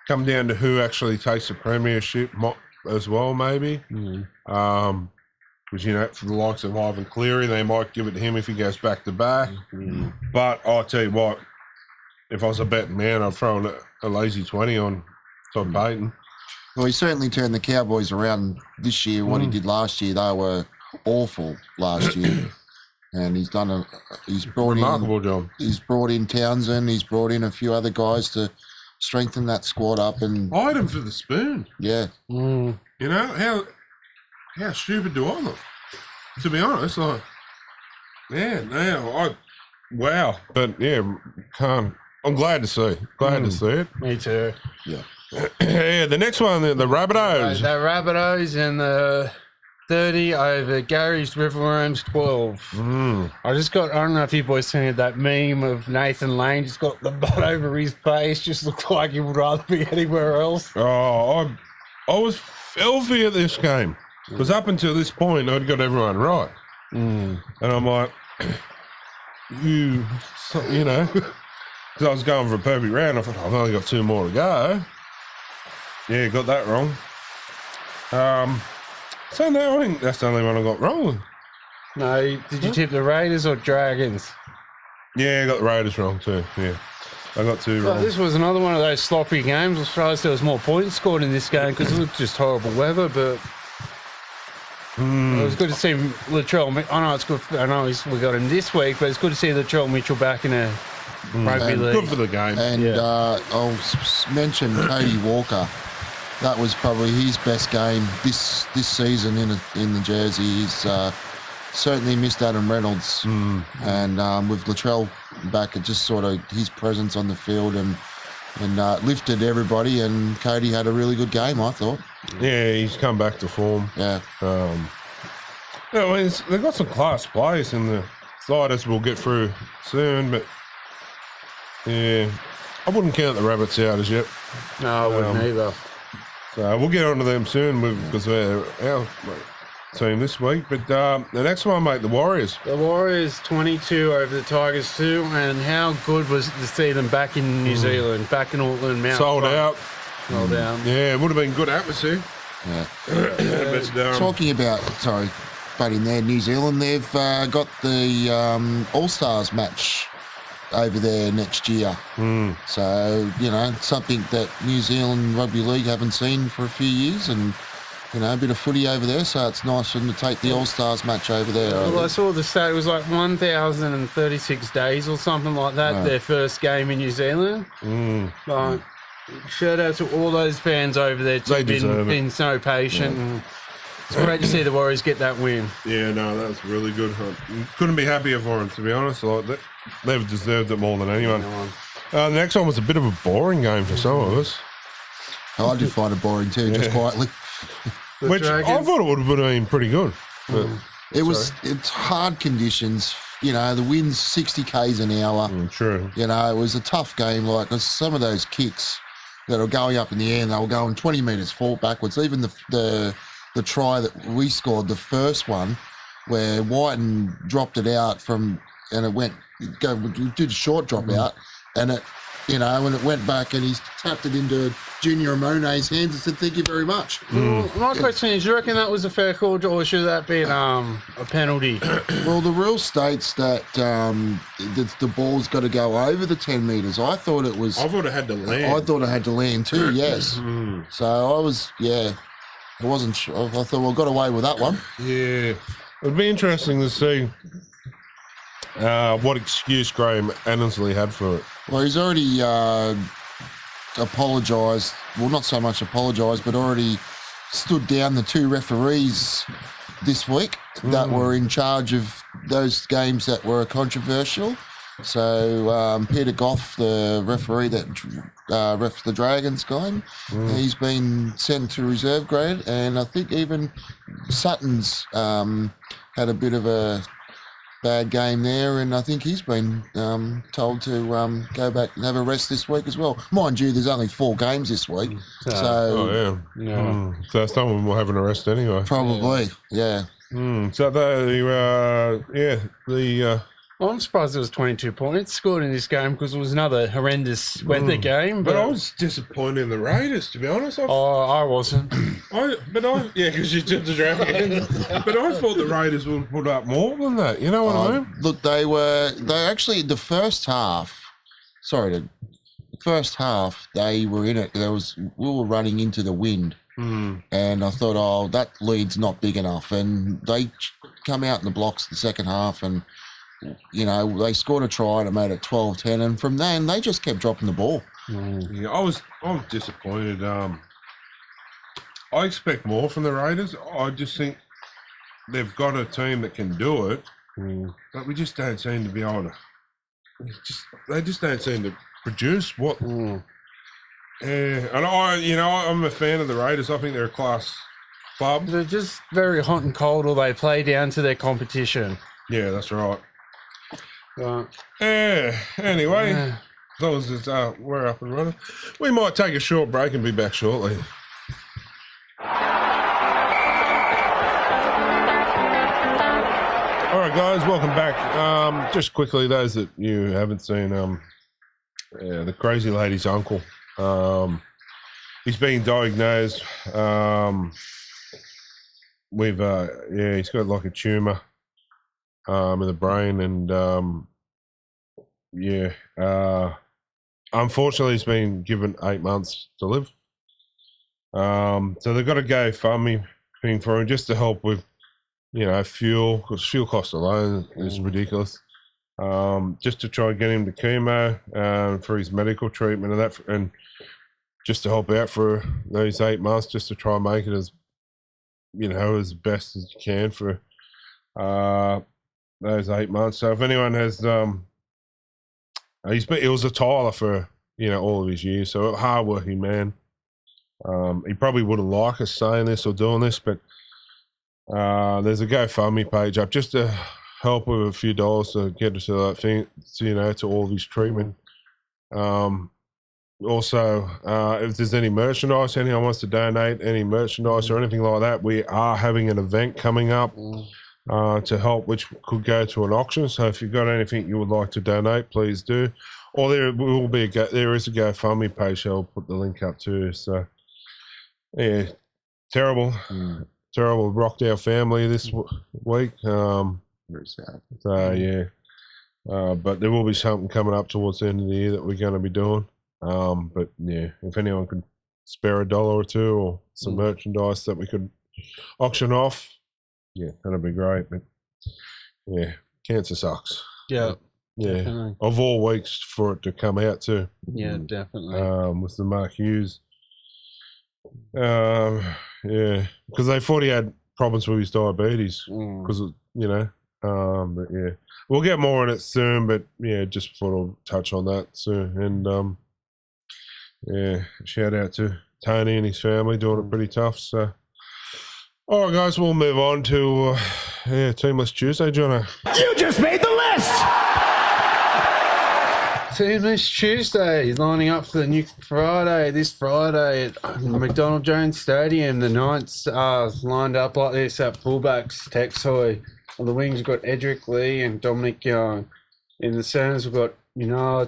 come down to who actually takes the premiership as well, maybe. Because, for the likes of Ivan Cleary, they might give it to him if he goes back to back. But I'll tell you what, if I was a betting man, I'd throw a lazy 20 on Todd Payton. Well, he certainly turned the Cowboys around this year. What he did last year, they were awful last year. And he's done he's brought remarkable job. He's brought in Townsend. He's brought in a few other guys to strengthen that squad up. And I'd him for the spoon. Yeah. How stupid do I look? To be honest, wow. But I'm glad to see. Glad to see it. Me too. Yeah. The next one, the Rabbitohs. The Rabbitohs and the 30 over Gary's Riverworms 12. I don't know if you boys seen that meme of Nathan Lane just got the butt over his face, just looked like he would rather be anywhere else. Oh, I was filthy at this game because up until this point I'd got everyone right. And I'm like, because I was going for a perfect round. I thought, I've only got 2 more to go. Yeah, got that wrong. So no, I think that's the only one I got wrong. No, did you tip the Raiders or Dragons? Yeah, I got the Raiders wrong too. Yeah, I got 2 wrong. This was another one of those sloppy games. I was surprised there was more points scored in this game because it looked just horrible weather, but it was good to see Latrell. I know it's good. I know we got him this week, but it's good to see Latrell Mitchell back in a rugby league. Good for the game. And I'll mention Cody Walker. That was probably his best game this season in the jersey. He's certainly missed Adam Reynolds, and with Latrell back, it just sort of his presence on the field and lifted everybody. And Cody had a really good game, I thought. Yeah, he's come back to form. Yeah. They've got some class players in the side as we'll get through soon, but yeah, I wouldn't count the Rabbits out as yet. No, I wouldn't either. So we'll get on to them soon because they're our team this week. But the next one, mate, the Warriors. The Warriors 22 over the Tigers 2. And how good was it to see them back in New Zealand, back in Auckland, Mount Sold out. Sold out. Yeah, it would have been good atmosphere. Yeah. But, talking about, but in there, New Zealand, they've got the All-Stars match over there next year. So, something that New Zealand Rugby League haven't seen for a few years, and, a bit of footy over there, so it's nice for them to take the All-Stars match over there. Well, I saw the stat, it was like 1,036 days or something like that, their first game in New Zealand. But shout out to all those fans over there, too, been so patient. And it's great to see the Warriors get that win. Yeah, no, that was really good. Couldn't be happier for them, to be honest. They've deserved it more than anyone. The next one was a bit of a boring game for some of us. I did find it boring too, just quietly. Which I thought it would have been pretty good. But, it's hard conditions. The wind's 60 k's an hour. True. It was a tough game. Like some of those kicks, that were going up in the air, and they were going 20 metres backwards. Even the try that we scored, the first one, where Whiten dropped it out and it did a short drop out, and it, when it went back and he's tapped it into Junior Amone's hands and said, "Thank you very much." Well, my question is, do you reckon that was a fair call, or should that be a penalty? Well, the rule states that the ball's got to go over the 10 metres. I thought it had to land. I thought it had to land too, yes. So I wasn't sure. I thought, well, got away with that one. Yeah. It'd be interesting to see what excuse Graham Annesley had for it. Well, he's already apologised. Well, not so much apologised, but already stood down the 2 referees this week that were in charge of those games that were controversial. So Peter Goff, the referee that ref the Dragons game, he's been sent to reserve grade, and I think even Sutton's had a bit of a bad game there, and I think he's been told to go back and have a rest this week as well. Mind you, there's only 4 games this week, so so some of them will have an arrest anyway. Probably, yeah. So Well, I'm surprised there was 22 points scored in this game because it was another horrendous weather game. But I was disappointed in the Raiders, to be honest. I wasn't. Because you took the Dragons. But I thought the Raiders would put up more than that. You know what I mean? Look, they actually, the first half, they were in it. We were running into the wind. And I thought, that lead's not big enough. And they come out in the blocks the second half, and they scored a try and it made it 12-10, and from then they just kept dropping the ball. Yeah, I was disappointed. I expect more from the Raiders. I just think they've got a team that can do it, but we just don't seem to be able to. They just don't seem to produce what. And I'm a fan of the Raiders. I think they're a class club. They're just very hot and cold, or they play down to their competition. Yeah, that's right. Anyway, as long as it's, we're up and running, we might take a short break and be back shortly. All right, guys, welcome back. Just quickly, those that you haven't seen, the crazy lady's uncle, he's being diagnosed with, he's got like a tumour in the brain, and unfortunately he's been given 8 months to live. So they've got a GoFundMe thing for him just to help with, fuel, because fuel costs alone is ridiculous. Just to try and get him to chemo for his medical treatment and that, and just to help out for those 8 months, just to try and make it as as best as you can for those 8 months. So if anyone has, he was a tiler for all of his years, so a hard-working man. He probably wouldn't like us saying this or doing this, but there's a GoFundMe page up just to help with a few dollars to get to that thing, to all of his treatment. Also, if there's any merchandise, anyone wants to donate any merchandise or anything like that, we are having an event coming up to help, which could go to an auction. So if you've got anything you would like to donate, please do. Or there is a GoFundMe page. I'll put the link up too. So yeah, terrible, rocked our family this week. Very sad. So yeah, but there will be something coming up towards the end of the year that we're going to be doing. But yeah, if anyone could spare $1 or $2 or some merchandise that we could auction off, yeah, that'd be great. But yeah, cancer sucks. Yeah. Yeah. Definitely. Of all weeks for it to come out too. Yeah, definitely. With the Mark Hughes. Yeah, because they thought he had problems with his diabetes. Because but yeah, we'll get more on it soon. But yeah, just thought I'll touch on that soon. And yeah, shout out to Tony and his family doing it pretty tough. So, all right, guys, we'll move on to Teamless Tuesday, Jono. You just made the list. Team this Tuesday, lining up for the new this Friday at McDonald Jones Stadium. The Knights are lined up like this at fullbacks, Texoy. On the wings, we've got Edric Lee and Dominic Young. In the centres, we've got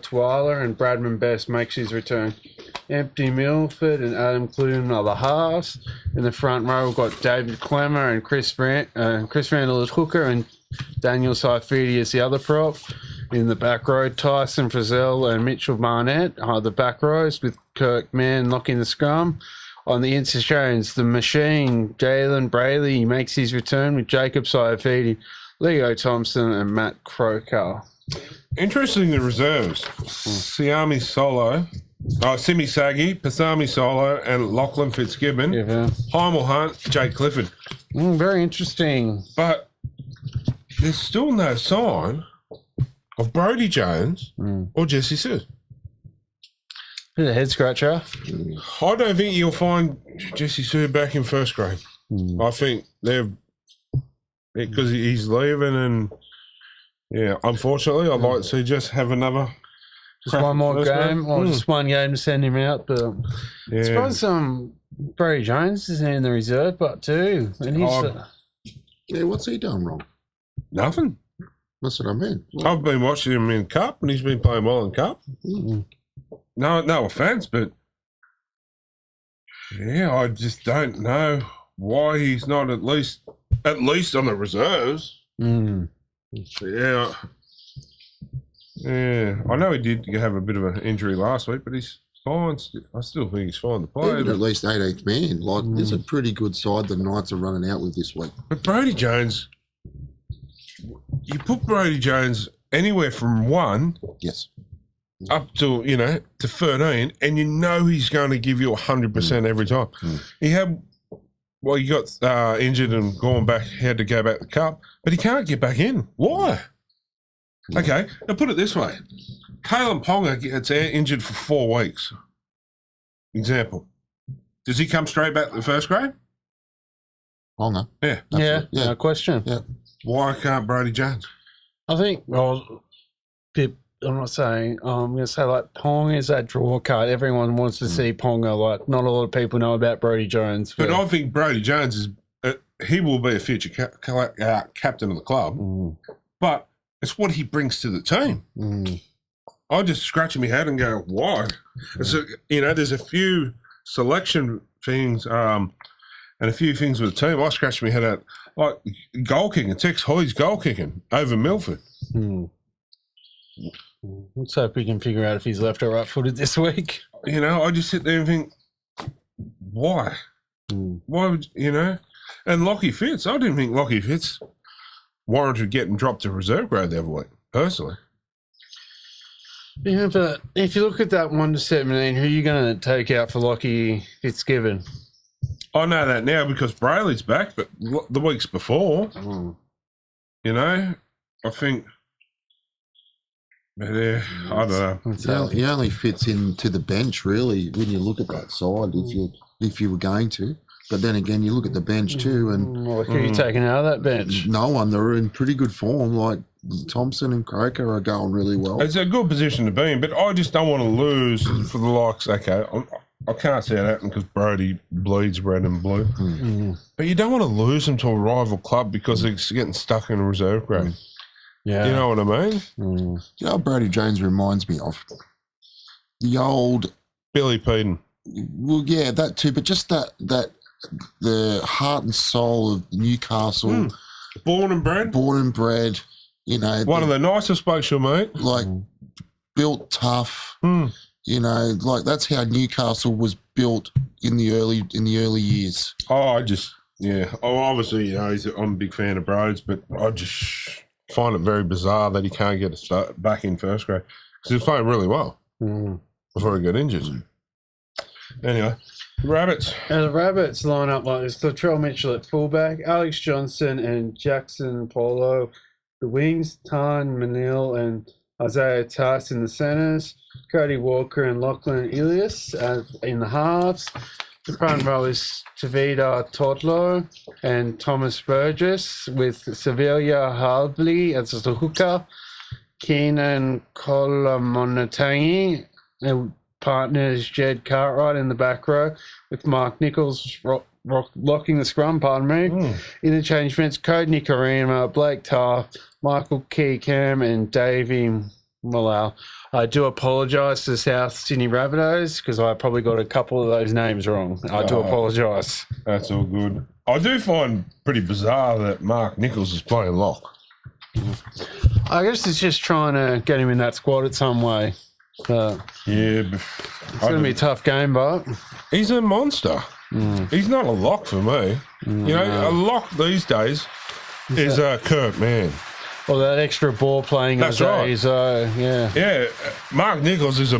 Twala and Bradman Best makes his return. Empty Milford and Adam Clune are the halves. In the front row, we've got David Clemmer and Chris Randall as hooker and Daniel Saifidi as the other prop. In the back row, Tyson Frizzell and Mitchell Barnett are the back rows with Kirk Mann locking the scrum. On the interchange, the machine, Jalen Brayley makes his return with Jacob Saifidi, Leo Thompson and Matt Croker. Interesting, the reserves. Simi Solo, Pasami Solo and Lachlan Fitzgibbon. Yeah. Heimel Hunt, Jake Clifford. Very interesting. But there's still no sign of Brodie Jones or Jesse Sue. Bit of head scratcher. I don't think you'll find Jesse Sue back in first grade. I think they're because he's leaving, and unfortunately, I'd like to see just have another. Just one more game, or just one game to send him out. But I suppose Brodie Jones is in the reserve, but too, and he's what's he done wrong? Nothing. That's what I mean. I've been watching him in Cup, and he's been playing well in Cup. No offense, but I just don't know why he's not at least on the reserves. Yeah, I know he did have a bit of an injury last week, but he's fine. I still think he's fine to play. Even at least 18th man. Like, it's a pretty good side the Knights are running out with this week. But Brodie Jones, you put Brodie Jones anywhere from 1 up to, to 13, and he's going to give you 100% every time. He got injured and had to go back to the Cup, but he can't get back in. Why? Okay, now put it this way. Kalen Ponga gets injured for 4 weeks. Example. Does he come straight back to the first grade? Ponga? Yeah. No question. Yeah. Why can't Brodie Jones? I think, I'm not saying, I'm going to say, like, Ponga is that draw card. Everyone wants to see Ponga. Like, not a lot of people know about Brodie Jones. But I think Brodie Jones is, he will be a future captain of the club. But it's what he brings to the team. I just scratch my head and go, why? So, there's a few selection things and a few things with the team. I scratch my head at, like, goal kicking. Tex Hoy's goal kicking over Milford. Let's hope we can figure out if he's left or right-footed this week. I just sit there and think, why? Why would, And Lockie Fitz, I didn't think Lockie Fitz warranted getting dropped to reserve grade the other week, personally. Yeah, but if you look at that 1 to 17, who are you going to take out for Lockie Fitzgibbon? I know that now because Brayley's back, but the weeks before, I think... I don't know. He only fits into the bench, really, when you look at that side, if you were going to. But then again, you look at the bench too, and who are you taking out of that bench? No one. They're in pretty good form. Like Thompson and Croker are going really well. It's a good position to be in, but I just don't want to lose for the likes. Okay, I can't see it happening because Brodie bleeds red and blue. But you don't want to lose them to a rival club because they're getting stuck in a reserve grade. Yeah. You know what I mean? You know what Brodie Jones reminds me of? The old... Billy Peden. Well, yeah, that too, but just that the heart and soul of Newcastle. Born and bred. One of the nicest blokes you'll meet. Like, built tough. Like that's how Newcastle was built in the early years. Obviously, I'm a big fan of Broads, but I just find it very bizarre that he can't get back in first grade because he was playing really well before he got injured. Anyway, Rabbits. And the Rabbits line up like this: Latrell Mitchell at fullback, Alex Johnson and Jackson Polo. The wings, Tan Manil and Isaiah Tass in the centres, Cody Walker and Lachlan Ilias in the halves. The front row is Tavita Totlo and Thomas Burgess with Sevilla Harbley as the hooker. Keenan Kolomonatangi. Their partners Jed Cartwright in the back row with Mark Nichols locking the scrum, pardon me. Interchangements, Code Nicarima, Blake Tarr, Michael Keecam and Davey Malal. I do apologise to South Sydney Rabbitohs because I probably got a couple of those names wrong. I do apologise. That's all good. I do find pretty bizarre that Mark Nichols is playing lock. I guess it's just trying to get him in that squad at some way. But Yeah, but it's going to be a tough game, but he's a monster. He's not a lock for me. You know, a lock these days is a Kirk man. well, that extra ball playing. That's right. Yeah. Yeah, Mark Nichols is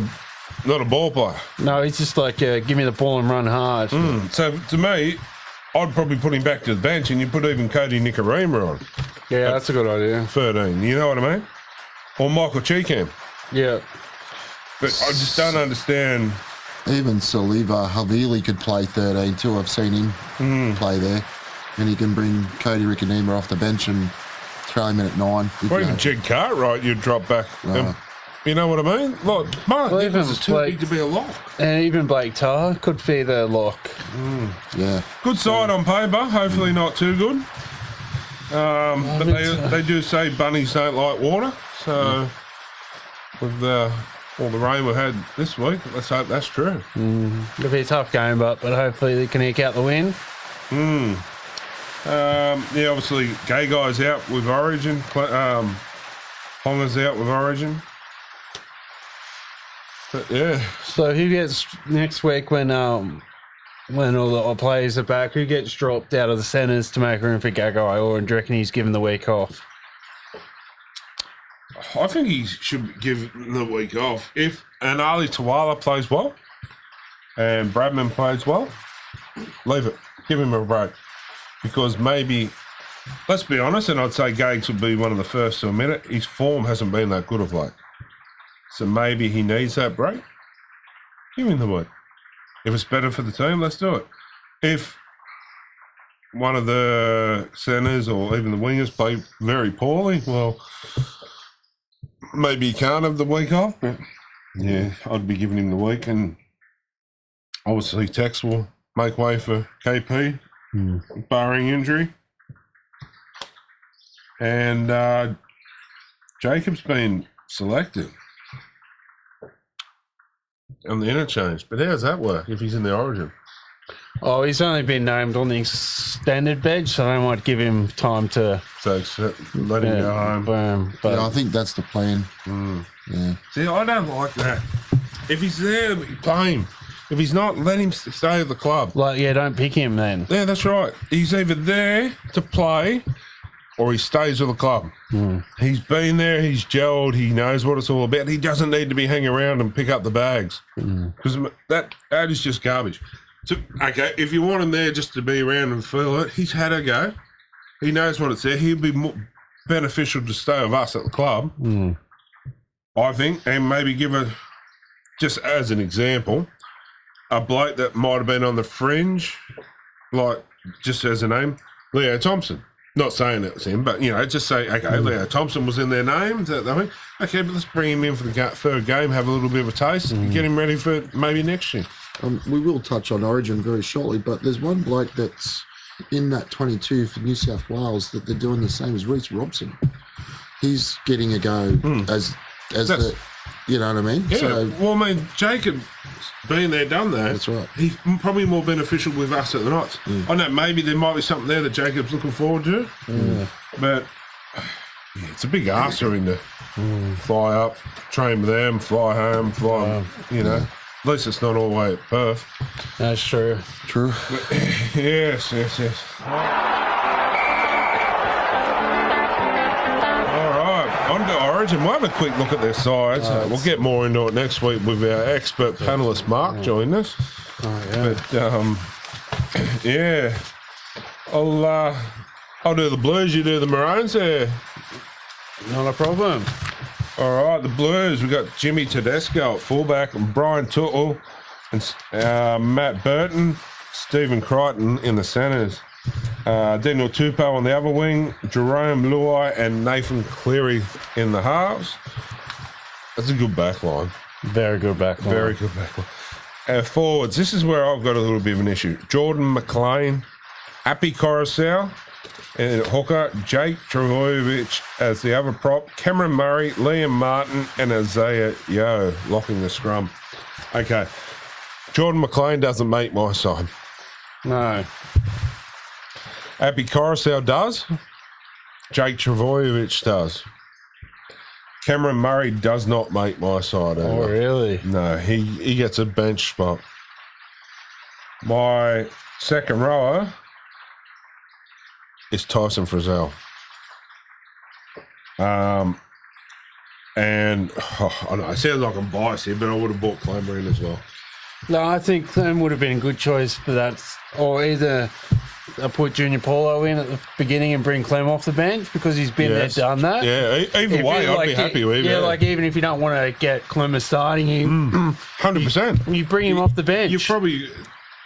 not a ball player. No, he's just like, give me the ball and run hard. So to me, I'd probably put him back to the bench and you put even Cody Nicarima on. Yeah, that's a good idea. 13, you know what I mean? Or Michael Cheekham. Yeah. But I just don't understand. Even Saliva Havili could play 13 too. I've seen him play there. And he can bring Cody Rickanema off the bench and throw him in at 9. Or even Jed Cartwright, you'd drop back. You know what I mean? Like, Mark Nichols is too big to be a lock. And even Blake Tarr could be the lock. Yeah. Good side on paper, hopefully not too good. But they do say bunnies don't like water. So with all the rain we've had this week, let's hope that's true. It'll be a tough game, but hopefully they can eke out the win. Yeah, obviously, Gay Guy's out with Origin. Ponga's out with Origin. But yeah. So who gets next week when all the players are back? Who gets dropped out of the centres to make room for Gagai, or do you reckon he's given the week off? I think he should give the week off. If Ali Tawala plays well and Bradman plays well, leave it. Give him a break. Because maybe, let's be honest, and I'd say Gags would be one of the first to admit it, his form hasn't been that good of late. So maybe he needs that break. Give him the week. If it's better for the team, let's do it. If one of the centres or even the wingers play very poorly, well, maybe he can't have the week off. But yeah, I'd be giving him the week. And obviously Tex will make way for KP, barring injury. And Jacob's been selected on the interchange. But how does that work if he's in the Origin? Oh, he's only been named on the extended bench, so they might give him time to... So let him go home. But I think that's the plan. Yeah. See, I don't like that. If he's there, play him. If he's not, let him stay at the club. Don't pick him then. Yeah, that's right. He's either there to play or he stays with the club. He's been there, he's gelled, he knows what it's all about. He doesn't need to be hanging around and pick up the bags. Because that is just garbage. So, okay, if you want him there just to be around and feel it, he's had a go. He knows what it's there. He'd be more beneficial to stay with us at the club, I think, and maybe give just as an example, a bloke that might have been on the fringe, like just as a name, Leo Thompson. Not saying it was him, but, just say, okay, Leo Thompson was in their name. Okay, but let's bring him in for the third game, have a little bit of a taste, and get him ready for maybe next year. We will touch on Origin very shortly, but there's one bloke that's in that 22 for New South Wales that they're doing the same as Reece Robson. He's getting a go as the, you know what I mean? Yeah, so, Jacob's been there, done that. That's right. He's probably more beneficial with us at the Knights. I know maybe there might be something there that Jacob's looking forward to, but it's a big ask for him to fly up, train with them, fly home, At least it's not all the way at Perth. That's true. True. But, yes. All right, on to Origin. We'll have a quick look at their sides. We'll get more into it next week with our expert panellist Mark joining us. But I'll do the Blues. You do the Maroons there. Not a problem. All right, the Blues, we've got Jimmy Tedesco at fullback and Brian Tuttle and Matt Burton, Stephen Crichton in the centres. Daniel Tupou on the other wing, Jerome Luai and Nathan Cleary in the halves. That's a good back line. Very good back line. Very good back line. Forwards, this is where I've got a little bit of an issue. Jordan McLean, Appy Coruscant, and hooker, Jake Travojevic as the other prop, Cameron Murray, Liam Martin, and Isaiah Yeo locking the scrum. Okay. Jordan McLean doesn't make my side. No. Appy Coruscant does. Jake Travojevic does. Cameron Murray does not make my side. Oh, either. really? No, he gets a bench spot. My second rower is Tyson Frizzell. And I know it sounds like I'm biased here, but I would have bought Clemmer in as well. No, I think Clem would have been a good choice for that. Or either I put Junior Paulo in at the beginning and bring Clem off the bench because he's been there, done that. Yeah, either way, I'd be happy with it. Yeah, like even if you don't want to get Clem starting, 100%. You bring him off the bench. You probably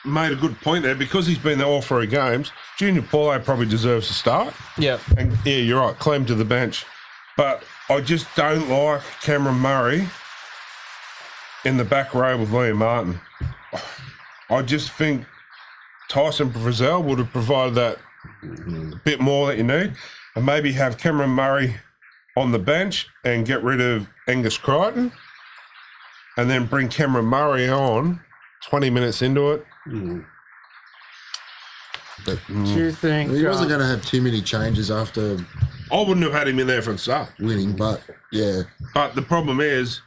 made a good point there because he's been there all 3 games. Junior Paulo probably deserves to start. Yeah. And yeah, you're right, Clem to the bench. But I just don't like Cameron Murray in the back row with Liam Martin. I just think Tyson Frizzell would have provided that bit more that you need, and maybe have Cameron Murray on the bench and get rid of Angus Crichton, and then bring Cameron Murray on 20 minutes into it. But, Do you think he wasn't going to have too many changes after I wouldn't have had him in there from the start. winning, but yeah. But the problem is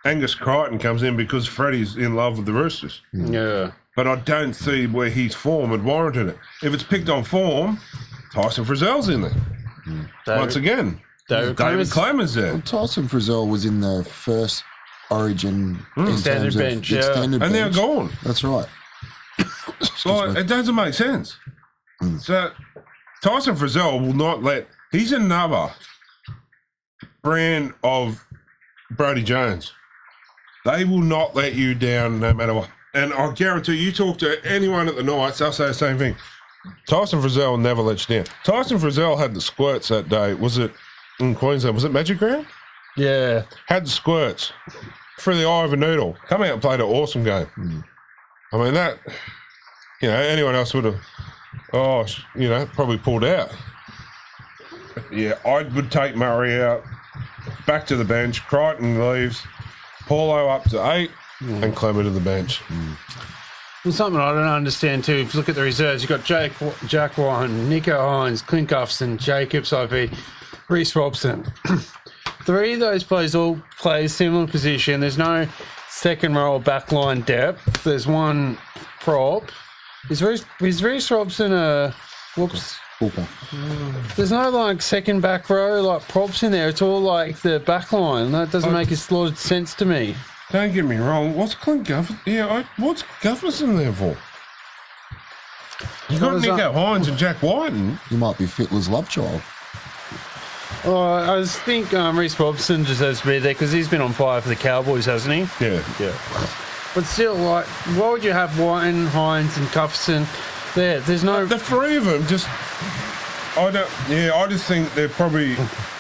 Angus Crichton comes in because Freddie's in love with the Roosters. Yeah. But I don't see where his form had warranted it. If it's picked on form, Tyson Frizzell's in there. Once again, David Clemmer's there. Well, Tyson Frizzell was in the first Origin Extended terms of bench, the yeah. extended And they're bench. gone. That's right. Like, it doesn't make sense. So Tyson Frizzell will not let... He's another brand of Brodie Jones. They will not let you down no matter what. And I guarantee you talk to anyone at the Knights, they'll say the same thing. Tyson Frizzell will never let you down. Tyson Frizzell had the squirts that day. Was it in Queensland? Was it Magic Round? Yeah. Had the squirts through the eye of a needle. Come out and played an awesome game. I mean, that, anyone else would have, probably pulled out. Yeah, I would take Murray out, back to the bench. Crichton leaves. Paulo up to 8 and Clemmer to the bench. Well, something I don't understand too, if you look at the reserves, you've got Jack Warren, Nico Hines, Clint Gufferson, Jacobs, IV, Reece Robson. 3 of those players all play a similar position. There's no second row or backline depth. There's one prop. Is Reece Robson a... Whoops. Hooker. There's no second back row props in there. It's all the back line. That doesn't make a lot of sense to me. Don't get me wrong. What's Clint Gufferson? What's Gufferson there for? You got Nico Hines and Jack Whiten. He might be Fittler's love child. I just think Reece Robson deserves to be there because he's been on fire for the Cowboys, hasn't he? Yeah. But still, why would you have Whiten, Hines, and Gufferson there? There's no... The 3 of them just... I just think they're probably...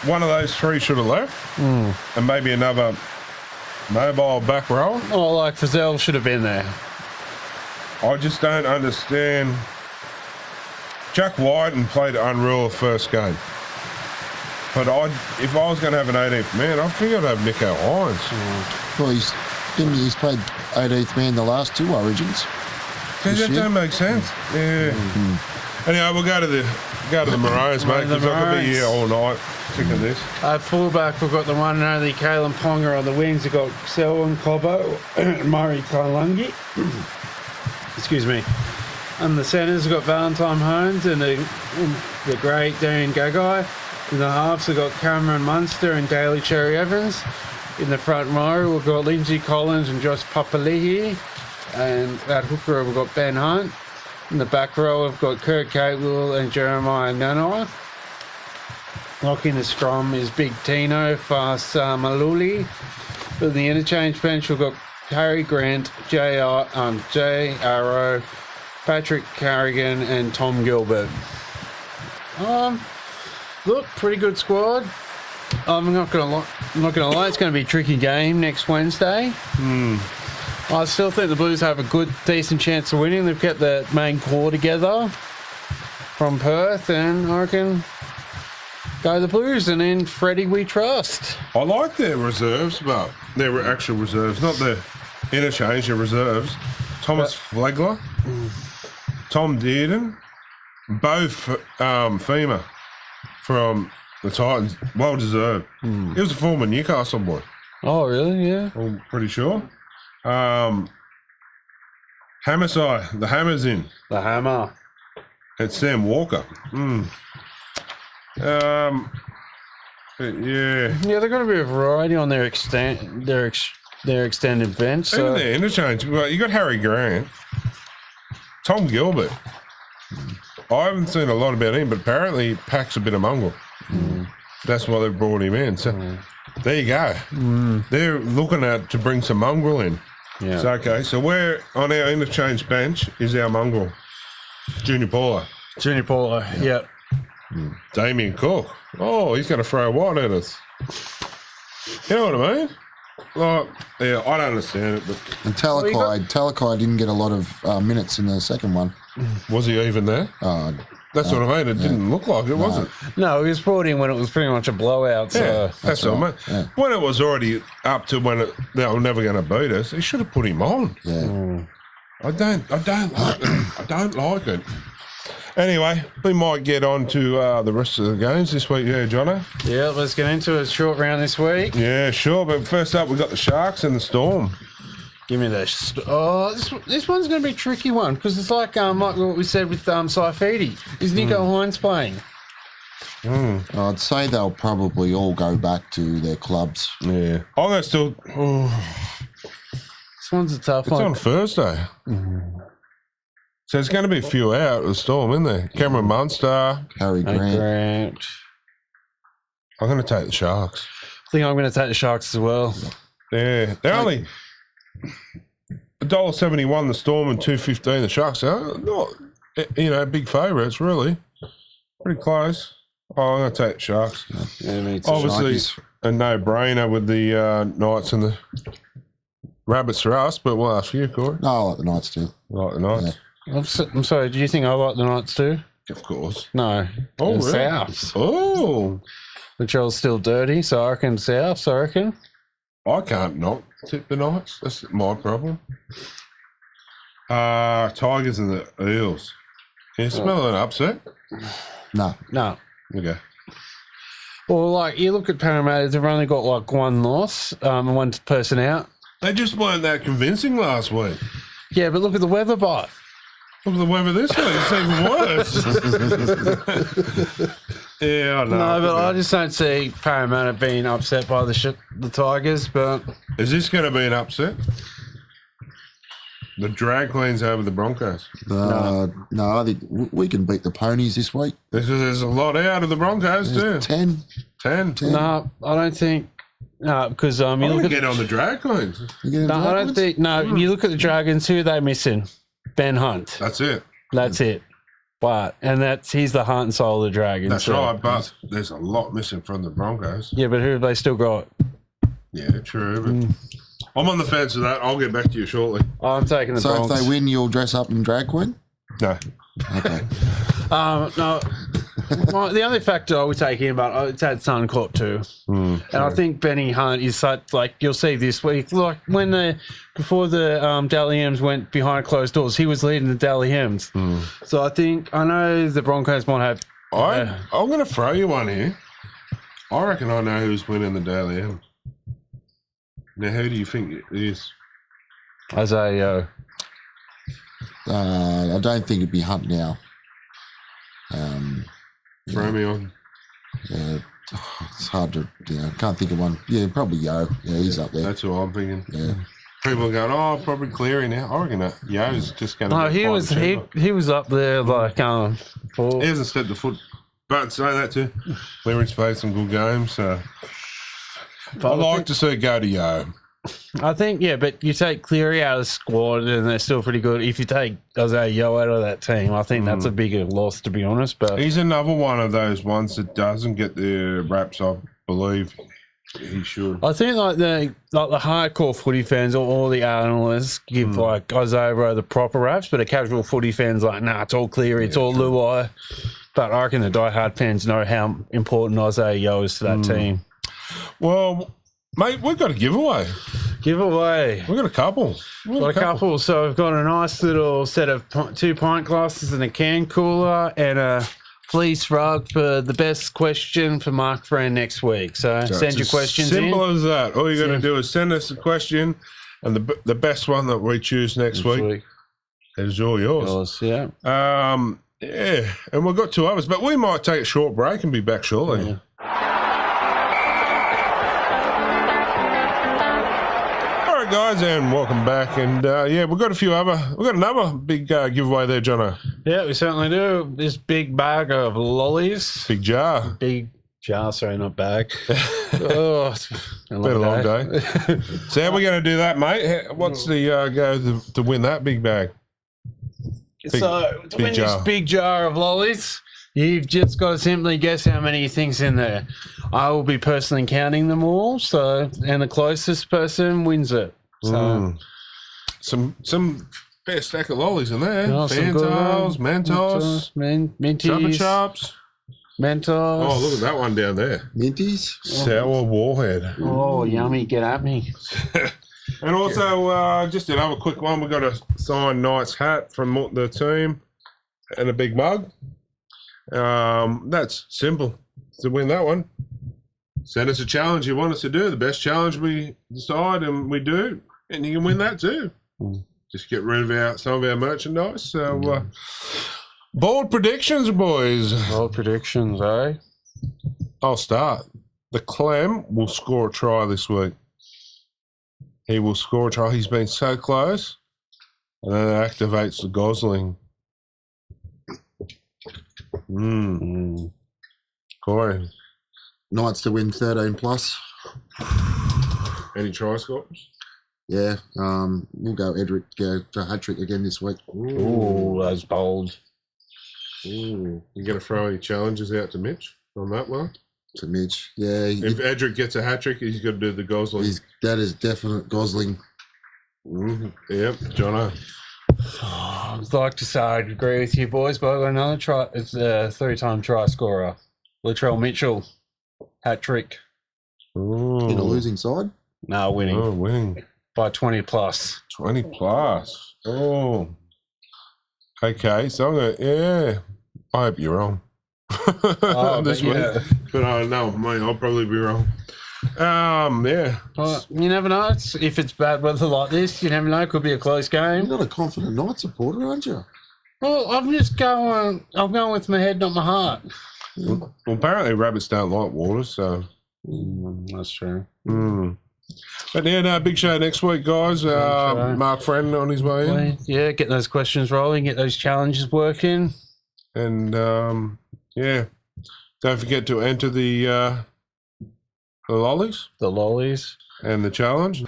One of those 3 should have left. And maybe another mobile back row. Oh, Frizzell should have been there. I just don't understand. Jack Whiten played unreal first game. But if I was going to have an 18th man, I think I'd have Nico Hines. Well, he's played 18th man the last 2 Origins. That don't make sense. Yeah. Anyway, we'll go to the Maroons, mate, because I could be here all night. Sick of this. At fullback, we've got the one and only Kalen Ponga. On the wings, we've got Selwyn Cobbo, Murray Tailungi. Excuse me. And the centres, we've got Valentine Holmes and the great Dean Gagai. In the halves, we've got Cameron Munster and Daly Cherry Evans. In the front row, we've got Lindsay Collins and Josh Papali'i. And at hooker, we've got Ben Hunt. In the back row, we've got Kurt Catewill and Jeremiah Nanai. Locking the scrum is Big Tino, Fast Maluli. In the interchange bench, we've got Harry Grant, J. Arrow, Patrick Carrigan, and Tom Gilbert. Look, pretty good squad. I'm not gonna lie. It's going to be a tricky game next Wednesday. I still think the Blues have a decent chance of winning. They've kept the main core together from Perth, and I reckon go the Blues, and in Freddie we trust. I like their reserves, but their actual reserves, not the interchange, their reserves. Thomas Flegler, Tom Dearden, both FEMA from the Titans. Well deserved. He was a former Newcastle boy. Oh, really? Yeah. I'm pretty sure. Hammerside, the Hammer's in. The Hammer. It's Sam Walker. But yeah, they're going to be a variety on their extended bench. Even So their interchange. Well, you got Harry Grant, Tom Gilbert. I haven't seen a lot about him, but apparently he packs a bit of mongrel. That's why they've brought him in. So there you go. They're looking to bring some mongrel in. yeah. So, okay, so we're on our interchange bench is our mongrel, Junior Paula, Junior Paulo. Yeah. Damien Cook. Oh, he's going to throw what at us? You know what I mean? Like, yeah, I don't understand it, but And Talakai didn't get a lot of minutes in the second one. was he even there? That's what I mean. It didn't look like it, was it? No, he was brought in when it was pretty much a blowout. So Yeah, that's what I mean. Yeah. When it was already up to when they were never going to beat us, he should have put him on. Yeah. I don't like it. I don't like it. Anyway, we might get on to the rest of the games this week, yeah, Jono? yeah, let's get into a short round this week. Yeah, sure. But first up, we've got the Sharks and the Storm. Give me this. This one's going to be a tricky one because it's like what we said with Saifidi. Is Nico Hines playing? I'd say they'll probably all go back to their clubs. Yeah. I'm going to still... This one's a tough It's one. on Thursday. So there's going to be a few out of the Storm, isn't there? Cameron Munster. Harry Grant. I'm going to take the Sharks. I think I'm going to take the Sharks as well. Yeah. They're only $1.71 the Storm and $2.15 the Sharks. So not, big favourites, really. Pretty close. Oh, I'm going to take the Sharks. Yeah, me too. Obviously, a no-brainer with the Knights and the Rabbits for us, but we'll ask you, Corey. No, I like the Knights too. Like the Knights. I'm sorry, do you think I like the Knights too? Of course. No. Oh, the really? Souths. Oh. The Charles still dirty, so I reckon Souths, I reckon. I can't not tip the Knights. That's my problem. Tigers and the Eels. Can you smell an upset? No. No. Okay. Well, like, you look at Parramatta, they've only got like one loss and one person out. They just weren't that convincing last week. Yeah, but look at the weather bot. Look at the weather this week. It's even worse. Yeah, I know. No, but I just don't see Parramatta being upset by the Tigers, but... Is this going to be an upset? The drag queens over the Broncos. No, I think we can beat the Ponies this week. There's a lot out of the Broncos too. There's 10. 10. No, I don't think... No, because you I'm look going at... to get on the drag queens. You No, I don't think... No, you look at the Dragons, who are they missing? Ben Hunt. That's it. That's it. But, and he's the heart and soul of the Dragons. That's so- right, but there's a lot missing from the Broncos. Yeah, but who have they still got? Yeah, true. But I'm on the fence of that. I'll get back to you shortly. I'm taking the So Bronx. if they win, you'll dress up in drag queen? No. Okay. No. Well, the only factor I would take in, but it's had Suncorp too. And I think Benny Hunt is such, like, you'll see this week, like when before the Dally M's went behind closed doors, he was leading the Dally M's. So I know the Broncos might have... I'm going to throw you one here. I reckon I know who's winning the Daily M. Now, who do you think it is? Isaiah. I don't think it'd be Hunt now. Throw me on. It's hard to, can't think of one. Yeah, probably Yo. Yeah, he's up there. That's what I'm thinking. Yeah. People are going, probably Cleary now. I reckon that Yo's just going to No, he was up there like for... He hasn't stepped the foot. But say that too. Cleary's played some good games. So I'd like to see it go to Yo. I think, yeah, but you take Cleary out of the squad and they're still pretty good. If you take Isaiah Yeo out of that team, I think that's a bigger loss, to be honest. But he's another one of those ones that doesn't get the raps, I believe he should. I think like the hardcore footy fans or all the analysts give like Isaiah Rowe the proper raps, but a casual footy fan's like, nah, it's all Cleary, it's all Luai. But I reckon the diehard fans know how important Isaiah Yeo is to that team. Well, mate, we've got a giveaway. We've got a couple. So we've got a nice little set of 2 pint glasses and a can cooler and a fleece rug for the best question for Mark Friend next week. So send your questions in. Simple as that. All you got to do is send us a question, and the best one that we choose next week is all yours. Yeah. Yeah, and we've got 2 others, but we might take a short break and be back shortly. Yeah. All right, guys, and welcome back. And we've got another big giveaway there, Jono. Yeah, we certainly do. This big bag of lollies. Big jar. Big jar, sorry, not bag. Oh, it's been a long day. So how are we going to do that, mate? What's the go to win that big bag? To win this big jar of lollies, you've just got to simply guess how many you think's in there. I will be personally counting them all, and the closest person wins it. So some fair stack of lollies in there. Oh, Fantos, Mentos, Minties, Chupa Chops. Mentos. Oh, look at that one down there. Minties. Sour Warhead. Oh, yummy. Get at me. And also, just another quick one, we've got a signed Knights hat from the team and a big mug. That's simple. To win that one, send us a challenge you want us to do, the best challenge we decide and we do, and you can win that too. Just get rid of some of our merchandise. So, bold predictions, boys. Bold predictions, eh? I'll start. The Clem will score a try this week. He will score a try. He's been so close. And then it activates the Gosling. Corey. Knights to win 13 plus. Any try scores? Yeah. We'll go Edric for a hat-trick again this week. Ooh, that's bold. You going to throw any challenges out to Mitch on that one? To Mitch, yeah. If Edric gets a hat-trick, he's got to do the Gosling. That is definite Gosling. Yep, Jono. I'd like to say I'd agree with you, boys, but I've got another try. It's a 3-time try scorer. Latrell Mitchell, hat-trick. In a losing side? No, winning. Oh, winning. By 20 plus. 20 plus. Oh. Okay, so I'm going to, I hope you're wrong. This week. But I don't know, mate, I'll probably be wrong. Well, you never know. If it's bad weather like this, you never know. It could be a close game. You're not a confident Knight supporter, aren't you? Well, I'm going with my head, not my heart. Well, apparently rabbits don't like water, so. That's true. But big show next week, guys. Mark Friend on his way in. Yeah, get those questions rolling, get those challenges working. And, don't forget to enter the lollies. The lollies. And the challenge.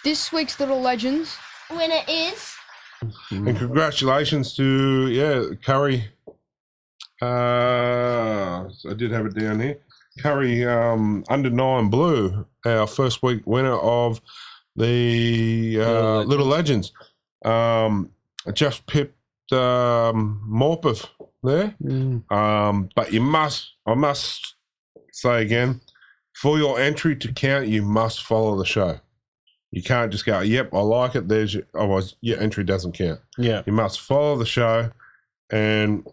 This week's Little Legends winner is... And congratulations to, Curry. I did have it down here. Curry under 9 blue, our first week winner of the Little Legends. I just pipped Morpeth there. But I must say again, for your entry to count, you must follow the show. You can't just go, yep, I like it. Otherwise your entry doesn't count. Yeah. You must follow the show, and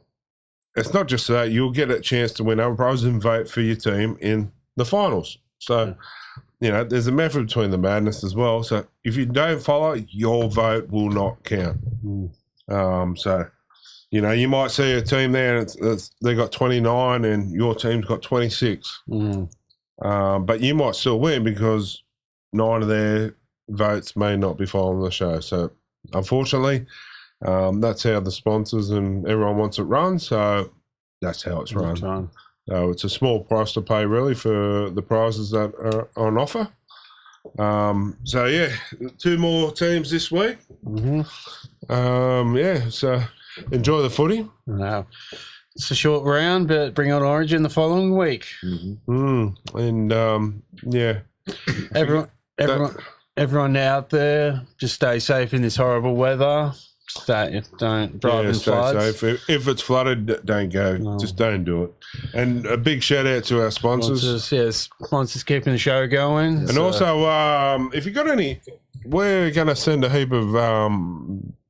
it's not just that, you'll get a chance to win other prizes and vote for your team in the finals. So, there's a method between the madness as well. So if you don't follow, your vote will not count. So, you might see a team there and they got 29 and your team's got 26. But you might still win because 9 of their votes may not be following the show. So unfortunately, that's how the sponsors and everyone wants it run. So that's how it's run. So it's a small price to pay really for the prizes that are on offer. So yeah, 2 more teams this week. Yeah, so enjoy the footy. No. It's a short round, but bring on Origin the following week. And yeah, everyone out there, just stay safe in this horrible weather. Don't drive in floods. Safe. If it's flooded, don't go. No. Just don't do it. And a big shout out to our sponsors. Sponsors keeping the show going. And also, if you got any, we're going to send a heap of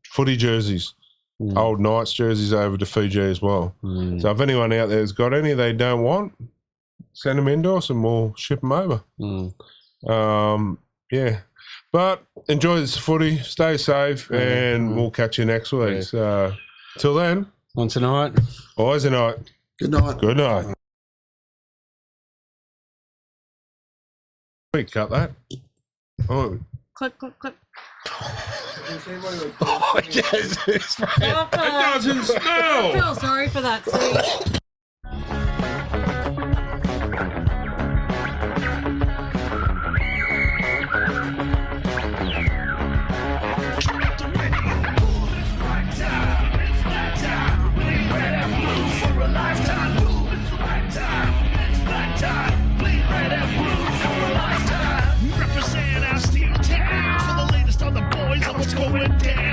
footy jerseys, old Knights jerseys over to Fiji as well. So if anyone out there has got any they don't want, send them in to us and we'll ship them over. Yeah. But enjoy this footy, stay safe, and we'll catch you next week. So, till then. Once a night. Always a night. Good night. Good night. We cut that. Oh. Click, click, click. Oh, yes. It doesn't smell. I feel sorry for that scene. Represent our steel town for the latest on the boys on what's going down.